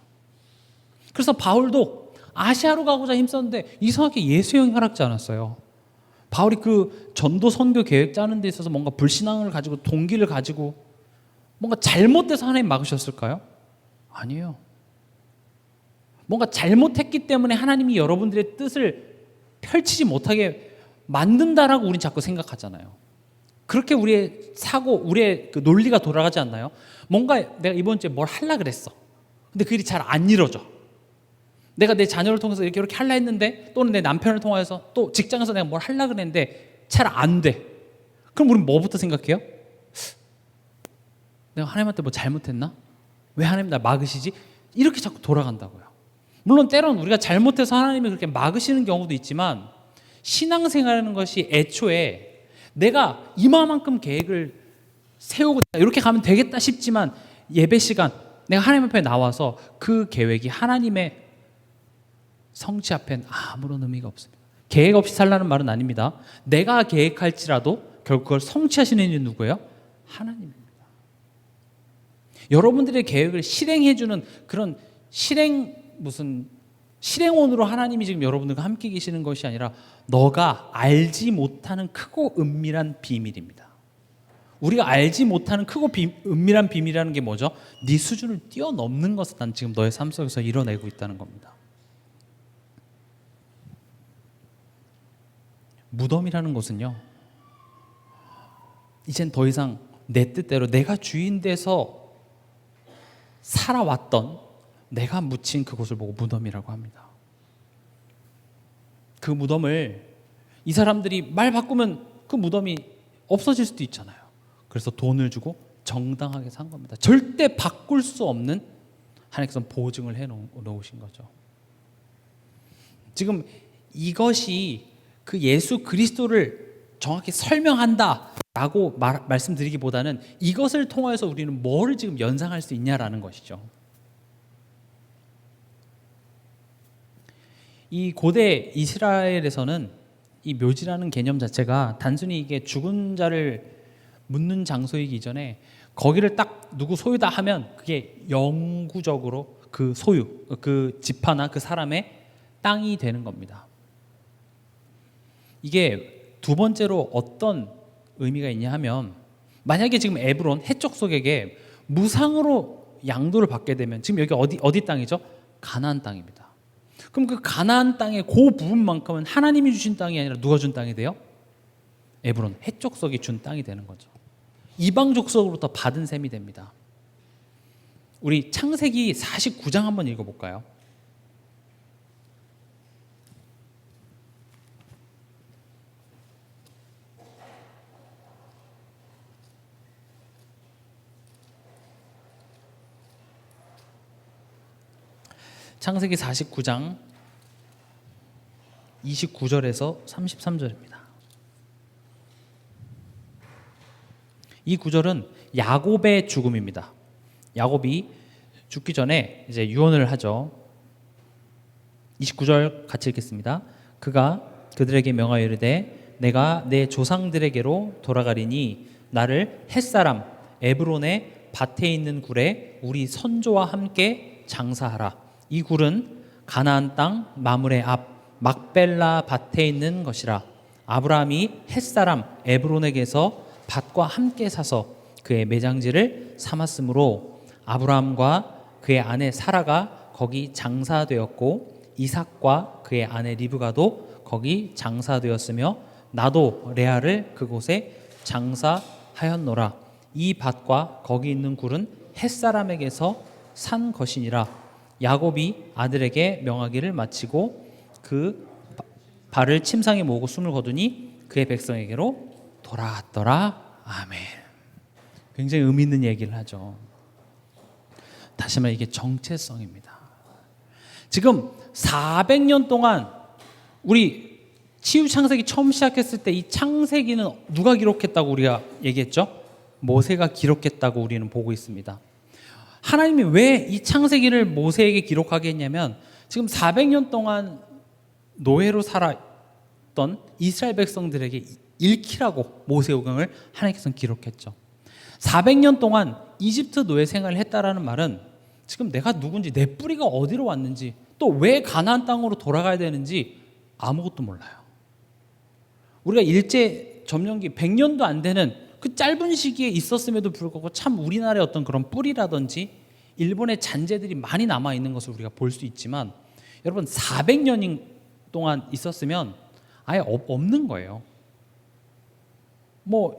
그래서 바울도 아시아로 가고자 힘썼는데 이상하게 예수형이 허락지 않았어요. 바울이 그 전도 선교 계획 짜는 데 있어서 뭔가 불신앙을 가지고 동기를 가지고 뭔가 잘못돼서 하나님 막으셨을까요? 아니에요. 뭔가 잘못했기 때문에 하나님이 여러분들의 뜻을 펼치지 못하게 만든다라고 우린 자꾸 생각하잖아요. 그렇게 우리의 사고, 우리의 그 논리가 돌아가지 않나요? 뭔가 내가 이번 주에 뭘 하려고 그랬어. 근데 그 일이 잘 안 이루어져. 내가 내 자녀를 통해서 이렇게 하려 했는데, 또는 내 남편을 통해서, 또 직장에서 내가 뭘 하려고 그랬는데 잘 안 돼. 그럼 우리는 뭐부터 생각해요? 내가 하나님한테 뭐 잘못했나? 왜 하나님 날 막으시지? 이렇게 자꾸 돌아간다고요. 물론 때로는 우리가 잘못해서 하나님이 그렇게 막으시는 경우도 있지만, 신앙생활하는 것이 애초에 내가 이만큼 계획을 세우고 이렇게 가면 되겠다 싶지만, 예배 시간 내가 하나님 앞에 나와서 그 계획이 하나님의 성취 앞엔 아무런 의미가 없습니다. 계획 없이 살라는 말은 아닙니다. 내가 계획할지라도 결국 그걸 성취하시는 이는 누구예요? 하나님입니다. 여러분들의 계획을 실행해주는 그런 실행원으로 하나님이 지금 여러분들과 함께 계시는 것이 아니라 너가 알지 못하는 크고 은밀한 비밀입니다. 우리가 알지 못하는 크고 은밀한 비밀이라는 게 뭐죠? 네 수준을 뛰어넘는 것을 난 지금 너의 삶 속에서 이뤄내고 있다는 겁니다. 무덤이라는 것은요, 이젠 더 이상 내 뜻대로 내가 주인 돼서 살아왔던, 내가 묻힌 그곳을 보고 무덤이라고 합니다. 그 무덤을 이 사람들이 말 바꾸면 그 무덤이 없어질 수도 있잖아요. 그래서 돈을 주고 정당하게 산 겁니다. 절대 바꿀 수 없는 하나님께서 보증을 해놓으신 거죠. 지금 이것이 그 예수 그리스도를 정확히 설명한다라고 말씀드리기보다는 이것을 통해서 우리는 뭐를 지금 연상할 수 있냐라는 것이죠. 이 고대 이스라엘에서는 이 묘지라는 개념 자체가 단순히 이게 죽은 자를 묻는 장소이기 이전에 거기를 딱 누구 소유다 하면 그게 영구적으로 그 소유, 그 지파나 그 사람의 땅이 되는 겁니다. 이게 두 번째로 어떤 의미가 있냐 하면, 만약에 지금 에브론 해쪽 속에게 무상으로 양도를 받게 되면, 지금 여기 어디 땅이죠? 가나안 땅입니다. 그럼 그 가나안 땅의 그 부분만큼은 하나님이 주신 땅이 아니라 누가 준 땅이 돼요? 에브론 해쪽 속이 준 땅이 되는 거죠. 이방 족속으로부터 받은 셈이 됩니다. 우리 창세기 49장 한번 읽어볼까요? 창세기 49장 29절에서 33절입니다. 이 구절은 야곱의 죽음입니다. 야곱이 죽기 전에 이제 유언을 하죠. 29절 같이 읽겠습니다. 그가 그들에게 명하여 이르되 내가 내 조상들에게로 돌아가리니 나를 햇사람 에브론의 밭에 있는 굴에 우리 선조와 함께 장사하라. 이 굴은 가나안 땅 마므레 앞 막벨라 밭에 있는 것이라. 아브라함이 햇사람 에브론에게서 밭과 함께 사서 그의 매장지를 삼았으므로 아브라함과 그의 아내 사라가 거기 장사되었고 이삭과 그의 아내 리브가도 거기 장사되었으며 나도 레아를 그곳에 장사하였노라. 이 밭과 거기 있는 굴은 햇사람에게서 산 것이니라. 야곱이 아들에게 명하기를 마치고 그 발을 침상에 모으고 숨을 거두니 그의 백성에게로 돌아왔더라. 아멘. 굉장히 의미 있는 얘기를 하죠. 다시 말해 이게 정체성입니다. 지금 400년 동안 우리 치유 창세기 처음 시작했을 때 이 창세기는 누가 기록했다고 우리가 얘기했죠? 모세가 기록했다고 우리는 보고 있습니다. 하나님이 왜 이 창세기를 모세에게 기록하게 했냐면, 지금 400년 동안 노예로 살았던 이스라엘 백성들에게 읽히라고 모세오경을 하나님께서는 기록했죠. 400년 동안 이집트 노예 생활을 했다라는 말은 지금 내가 누군지, 내 뿌리가 어디로 왔는지, 또 왜 가나안 땅으로 돌아가야 되는지 아무것도 몰라요. 우리가 일제 점령기 100년도 안 되는 그 짧은 시기에 있었음에도 불구하고 참 우리나라의 어떤 그런 뿌리라든지 일본의 잔재들이 많이 남아 있는 것을 우리가 볼 수 있지만, 여러분 400년 동안 있었으면 아예 없는 거예요. 뭐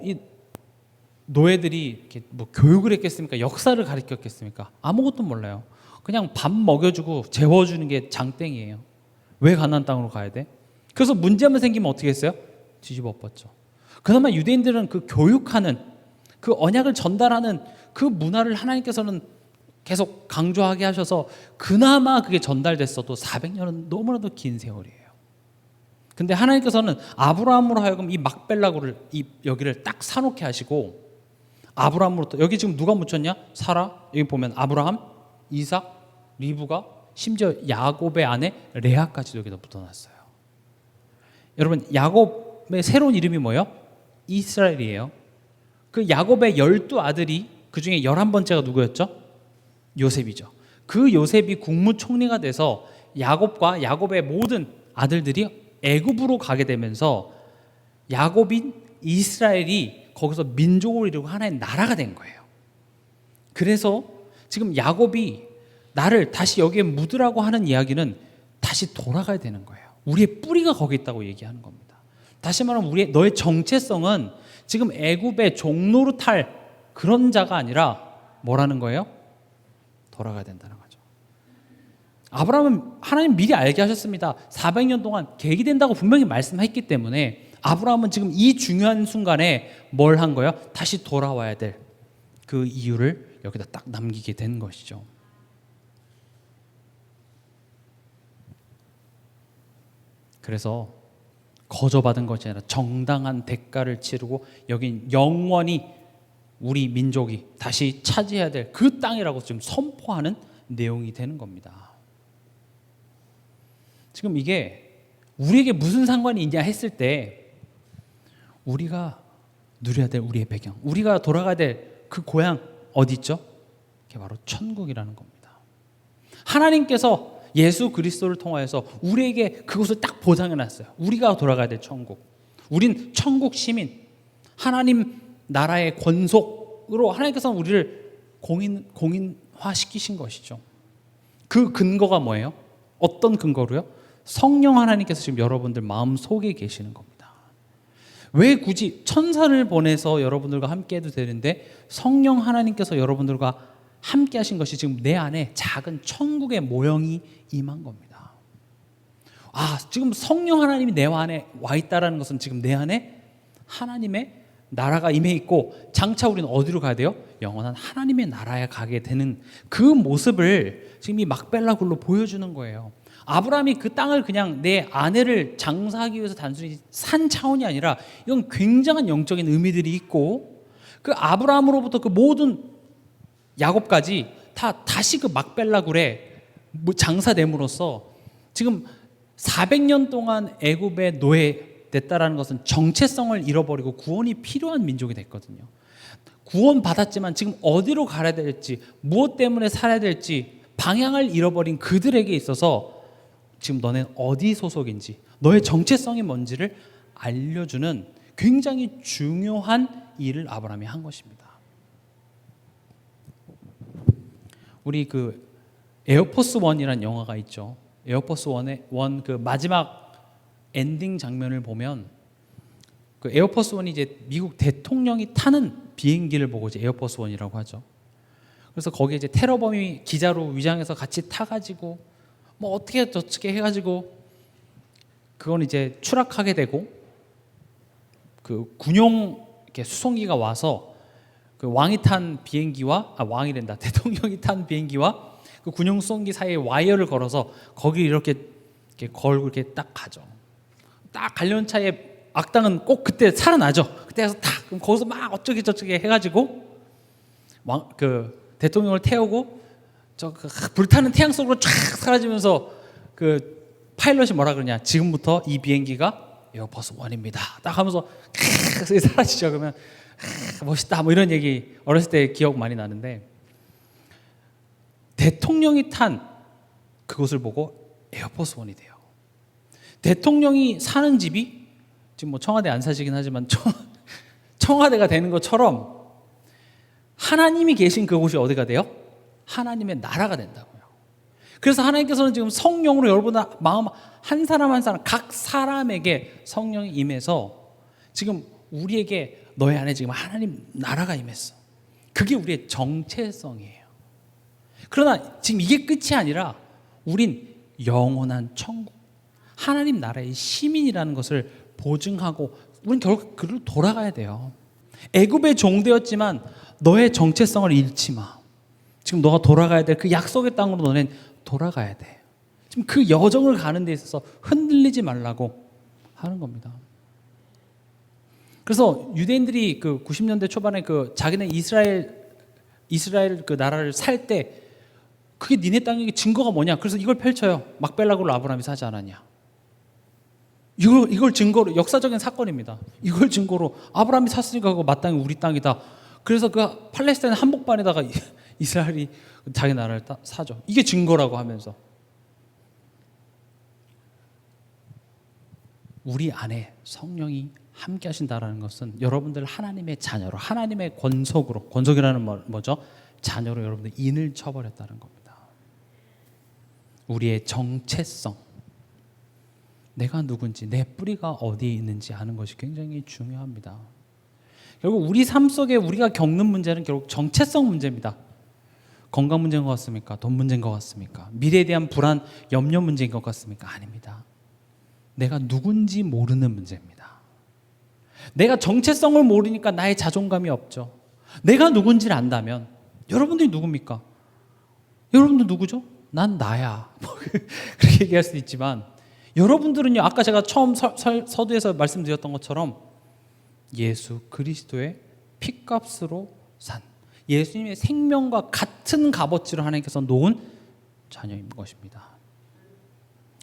노예들이 이렇게 뭐 교육을 했겠습니까? 역사를 가르쳤겠습니까? 아무것도 몰라요. 그냥 밥 먹여주고 재워주는 게 장땡이에요. 왜 가나안 땅으로 가야 돼? 그래서 문제만 생기면 어떻게 했어요? 뒤집어 엎었죠. 그나마 유대인들은 그 교육하는, 그 언약을 전달하는 그 문화를 하나님께서는 계속 강조하게 하셔서 그나마 그게 전달됐어도 400년은 너무나도 긴 세월이에요. 근데 하나님께서는 아브라함으로 하여금 이 막벨라고를 여기를 딱 사놓게 하시고, 아브라함으로부터, 여기 지금 누가 묻혔냐? 사라. 여기 보면 아브라함, 이삭, 리브가, 심지어 야곱의 아내 레아까지도 여기다 묻어놨어요. 여러분, 야곱의 새로운 이름이 뭐예요? 이스라엘이에요. 그 야곱의 12아들이 그 중에 11번째가 누구였죠? 요셉이죠. 그 요셉이 국무총리가 돼서 야곱과 야곱의 모든 아들들이 애굽으로 가게 되면서 야곱인 이스라엘이 거기서 민족을 이루고 하나의 나라가 된 거예요. 그래서 지금 야곱이 나를 다시 여기에 묻으라고 하는 이야기는 다시 돌아가야 되는 거예요. 우리의 뿌리가 거기 있다고 얘기하는 겁니다. 다시 말하면 너의 정체성은 지금 애굽의 종노릇할 그런 자가 아니라 뭐라는 거예요? 돌아가야 된다는 거죠. 아브라함은 하나님 미리 알게 하셨습니다. 400년 동안 계획이 된다고 분명히 말씀했기 때문에 아브라함은 지금 이 중요한 순간에 뭘 한 거예요? 다시 돌아와야 될 그 이유를 여기다 딱 남기게 된 것이죠. 그래서 거저받은 것이 아니라 정당한 대가를 치르고 여긴 영원히 우리 민족이 다시 차지해야 될 그 땅이라고 지금 선포하는 내용이 되는 겁니다. 지금 이게 우리에게 무슨 상관이 있냐 했을 때 우리가 누려야 될 우리의 배경, 우리가 돌아가야 될 그 고향 어디 있죠? 그게 바로 천국이라는 겁니다. 하나님께서 예수 그리스도를 통하여서 우리에게 그것을 딱 보장해 놨어요. 우리가 돌아가야 될 천국. 우린 천국 시민, 하나님 나라의 권속으로 하나님께서 우리를 공인화시키신 것이죠. 그 근거가 뭐예요? 어떤 근거로요? 성령 하나님께서 지금 여러분들 마음속에 계시는 겁니다. 왜 굳이 천사를 보내서 여러분들과 함께 해도 되는데 성령 하나님께서 여러분들과 함께 하신 것이 지금 내 안에 작은 천국의 모형이 임한 겁니다. 지금 성령 하나님이 내 안에 와 있다는 것은 지금 내 안에 하나님의 나라가 임해 있고 장차 우리는 어디로 가야 돼요? 영원한 하나님의 나라에 가게 되는 그 모습을 지금 이 막벨라 굴로 보여주는 거예요. 아브라함이 그 땅을 그냥 내 아내를 장사하기 위해서 단순히 산 차원이 아니라 이건 굉장한 영적인 의미들이 있고 그 아브라함으로부터 그 모든 야곱까지 다시 그 막벨라 굴에 장사됨으로써 지금 400년 동안 애굽의 노예 됐다라는 것은 정체성을 잃어버리고 구원이 필요한 민족이 됐거든요. 구원 받았지만 지금 어디로 가야 될지, 무엇 때문에 살아야 될지 방향을 잃어버린 그들에게 있어서 지금 너는 어디 소속인지, 너의 정체성이 뭔지를 알려주는 굉장히 중요한 일을 아브라함이 한 것입니다. 우리 그 에어포스 원이라는 영화가 있죠. 에어포스 원 그 마지막 엔딩 장면을 보면 그 에어포스 원이 이제 미국 대통령이 타는 비행기를 보고 이제 에어포스 원이라고 하죠. 그래서 거기에 이제 테러범이 기자로 위장해서 같이 타가지고 뭐 어떻게 저렇게 해가지고 그건 이제 추락하게 되고 그 군용 이렇게 수송기가 와서 그 왕이 탄 비행기와 왕이란다 대통령이 탄 비행기와 그 군용 수송기 사이에 와이어를 걸어서 거기 이렇게 걸고 이렇게 딱 가죠. 딱 가려는 차에 악당은 꼭 그때 살아나죠. 그때 가서 딱 그럼 거기서 막 어쩌게 저쩌게 해가지고 그 대통령을 태우고 저 불타는 태양 속으로 쫙 사라지면서 그 파일럿이 뭐라 그러냐? 지금부터 이 비행기가 에어포스 원입니다. 딱 하면서 사라지죠. 그러면 멋있다 뭐 이런 얘기 어렸을 때 기억 많이 나는데 대통령이 탄 그것을 보고 에어포스 원이 돼요. 대통령이 사는 집이 지금 뭐 청와대 안 사시긴 하지만 청와대가 되는 것처럼 하나님이 계신 그곳이 어디가 돼요? 하나님의 나라가 된다고요. 그래서 하나님께서는 지금 성령으로 여러분 마음 한 사람 한 사람 각 사람에게 성령이 임해서 지금 우리에게 너희 안에 지금 하나님 나라가 임했어. 그게 우리의 정체성이에요. 그러나 지금 이게 끝이 아니라 우린 영원한 천국, 하나님 나라의 시민이라는 것을 보증하고 우린 결국 그로 돌아가야 돼요. 애굽의 종되었지만 너의 정체성을 잃지 마. 지금 너가 돌아가야 될 그 약속의 땅으로 너는 돌아가야 돼. 지금 그 여정을 가는 데 있어서 흔들리지 말라고 하는 겁니다. 그래서 유대인들이 그 90년대 초반에 그 자기네 이스라엘 그 나라를 살 때 그게 니네 땅의 증거가 뭐냐? 그래서 이걸 펼쳐요. 막벨라고를 아브라함이 사지 않았냐? 이걸 증거로, 역사적인 사건입니다. 이걸 증거로 아브라함이 샀으니까 그거 마땅히 우리 땅이다. 그래서 그 팔레스타인 한복판에다가 이스라엘이 자기 나라를 사죠. 이게 증거라고 하면서 우리 안에 성령이 함께 하신다라는 것은 여러분들 하나님의 자녀로, 하나님의 권속으로, 권속이라는 뭐죠? 자녀로 여러분들 인을 쳐버렸다는 겁니다. 우리의 정체성, 내가 누군지, 내 뿌리가 어디에 있는지 아는 것이 굉장히 중요합니다. 결국 우리 삶 속에 우리가 겪는 문제는 결국 정체성 문제입니다. 건강 문제인 것 같습니까? 돈 문제인 것 같습니까? 미래에 대한 불안, 염려 문제인 것 같습니까? 아닙니다. 내가 누군지 모르는 문제입니다. 내가 정체성을 모르니까 나의 자존감이 없죠. 내가 누군지를 안다면, 여러분들이 누굽니까? 여러분들 누구죠? 난 나야. 그렇게 얘기할 수 있지만 여러분들은요, 아까 제가 처음 서두에서 말씀드렸던 것처럼 예수 그리스도의 피값으로 산, 예수님의 생명과 같은 값어치로 하나님께서 놓은 자녀인 것입니다.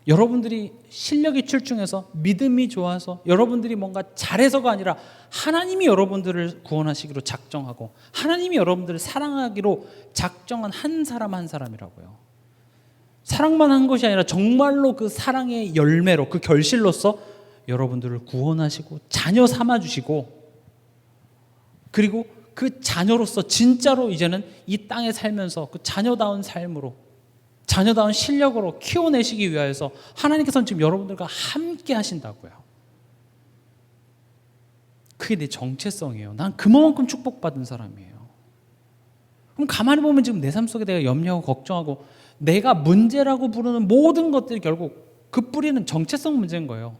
여러분들이 실력이 출중해서, 믿음이 좋아서, 여러분들이 뭔가 잘해서가 아니라 하나님이 여러분들을 구원하시기로 작정하고 하나님이 여러분들을 사랑하기로 작정한 한 사람 한 사람이라고요. 사랑만 한 것이 아니라 정말로 그 사랑의 열매로, 그 결실로서 여러분들을 구원하시고 자녀 삼아주시고, 그리고 그 자녀로서 진짜로 이제는 이 땅에 살면서 그 자녀다운 삶으로, 자녀다운 실력으로 키워내시기 위하여서 하나님께서는 지금 여러분들과 함께 하신다고요. 그게 내 정체성이에요. 난 그만큼 축복받은 사람이에요. 그럼 가만히 보면 지금 내 삶 속에 내가 염려하고 걱정하고 내가 문제라고 부르는 모든 것들이 결국 그 뿌리는 정체성 문제인 거예요.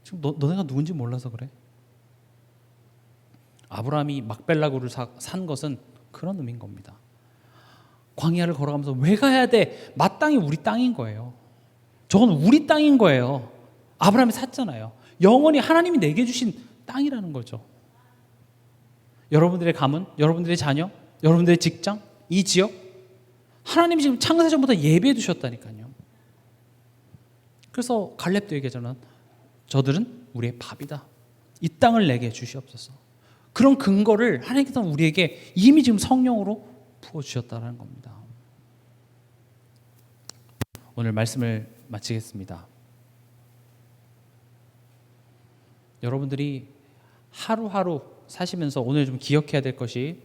지금 너네가 누군지 몰라서 그래? 아브라함이 막벨라고를 산 것은 그런 의미인 겁니다. 광야를 걸어가면서 왜 가야 돼? 마땅히 우리 땅인 거예요. 저건 우리 땅인 거예요. 아브라함이 샀잖아요. 영원히 하나님이 내게 주신 땅이라는 거죠. 여러분들의 가문, 여러분들의 자녀, 여러분들의 직장, 이 지역, 하나님이 지금 창세전부터 예배해 두셨다니까요. 그래서 갈렙도 얘기하잖아. 저들은 우리의 밥이다. 이 땅을 내게 주시옵소서. 그런 근거를 하나님께서 우리에게 이미 지금 성령으로 부어주셨다는 겁니다. 오늘 말씀을 마치겠습니다. 여러분들이 하루하루 사시면서 오늘 좀 기억해야 될 것이,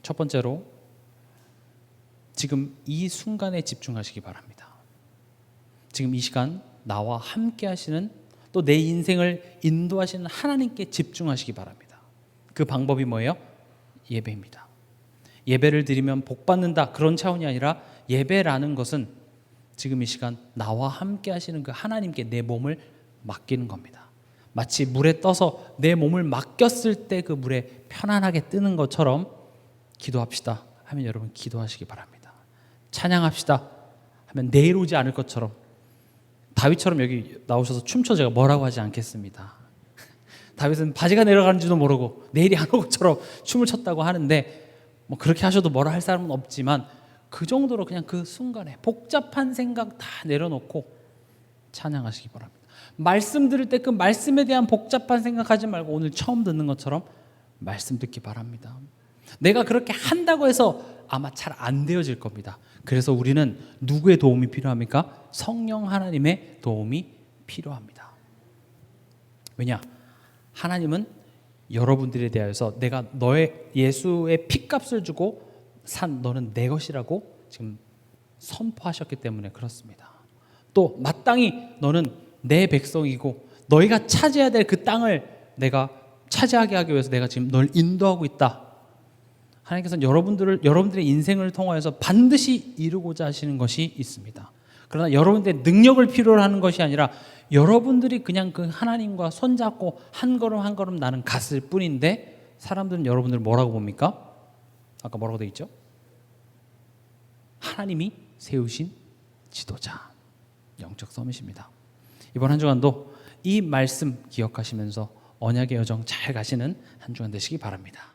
첫 번째로 지금 이 순간에 집중하시기 바랍니다. 지금 이 시간 나와 함께 하시는, 또 내 인생을 인도하시는 하나님께 집중하시기 바랍니다. 그 방법이 뭐예요? 예배입니다. 예배를 드리면 복 받는다, 그런 차원이 아니라 예배라는 것은 지금 이 시간 나와 함께 하시는 그 하나님께 내 몸을 맡기는 겁니다. 마치 물에 떠서 내 몸을 맡겼을 때 그 물에 편안하게 뜨는 것처럼 기도합시다 하면 여러분 기도하시기 바랍니다. 찬양합시다 하면 내일 오지 않을 것처럼, 다윗처럼 여기 나오셔서 춤춰 제가 뭐라고 하지 않겠습니다. 다윗은 바지가 내려가는지도 모르고 내일이 안 올 것처럼 춤을 췄다고 하는데, 뭐 그렇게 하셔도 뭐라 할 사람은 없지만 그 정도로 그냥 그 순간에 복잡한 생각 다 내려놓고 찬양하시기 바랍니다. 말씀 들을 때 그 말씀에 대한 복잡한 생각하지 말고 오늘 처음 듣는 것처럼 말씀 듣기 바랍니다. 내가 그렇게 한다고 해서 아마 잘 안 되어질 겁니다. 그래서 우리는 누구의 도움이 필요합니까? 성령 하나님의 도움이 필요합니다. 왜냐? 하나님은 여러분들에 대하여서 내가 너의 예수의 피값을 주고 산 너는 내 것이라고 지금 선포하셨기 때문에 그렇습니다. 또 마땅히 너는 내 백성이고 너희가 차지해야 될 그 땅을 내가 차지하게 하기 위해서 내가 지금 널 인도하고 있다. 하나님께서는 여러분들의 인생을 통하여서 반드시 이루고자 하시는 것이 있습니다. 그러나 여러분들의 능력을 필요로 하는 것이 아니라 여러분들이 그냥 그 하나님과 손잡고 한 걸음 한 걸음 나는 갔을 뿐인데, 사람들은 여러분들 뭐라고 봅니까? 아까 뭐라고 되어 있죠? 하나님이 세우신 지도자, 영적 서밋입니다. 이번 한 주간도 이 말씀 기억하시면서 언약의 여정 잘 가시는 한 주간 되시기 바랍니다.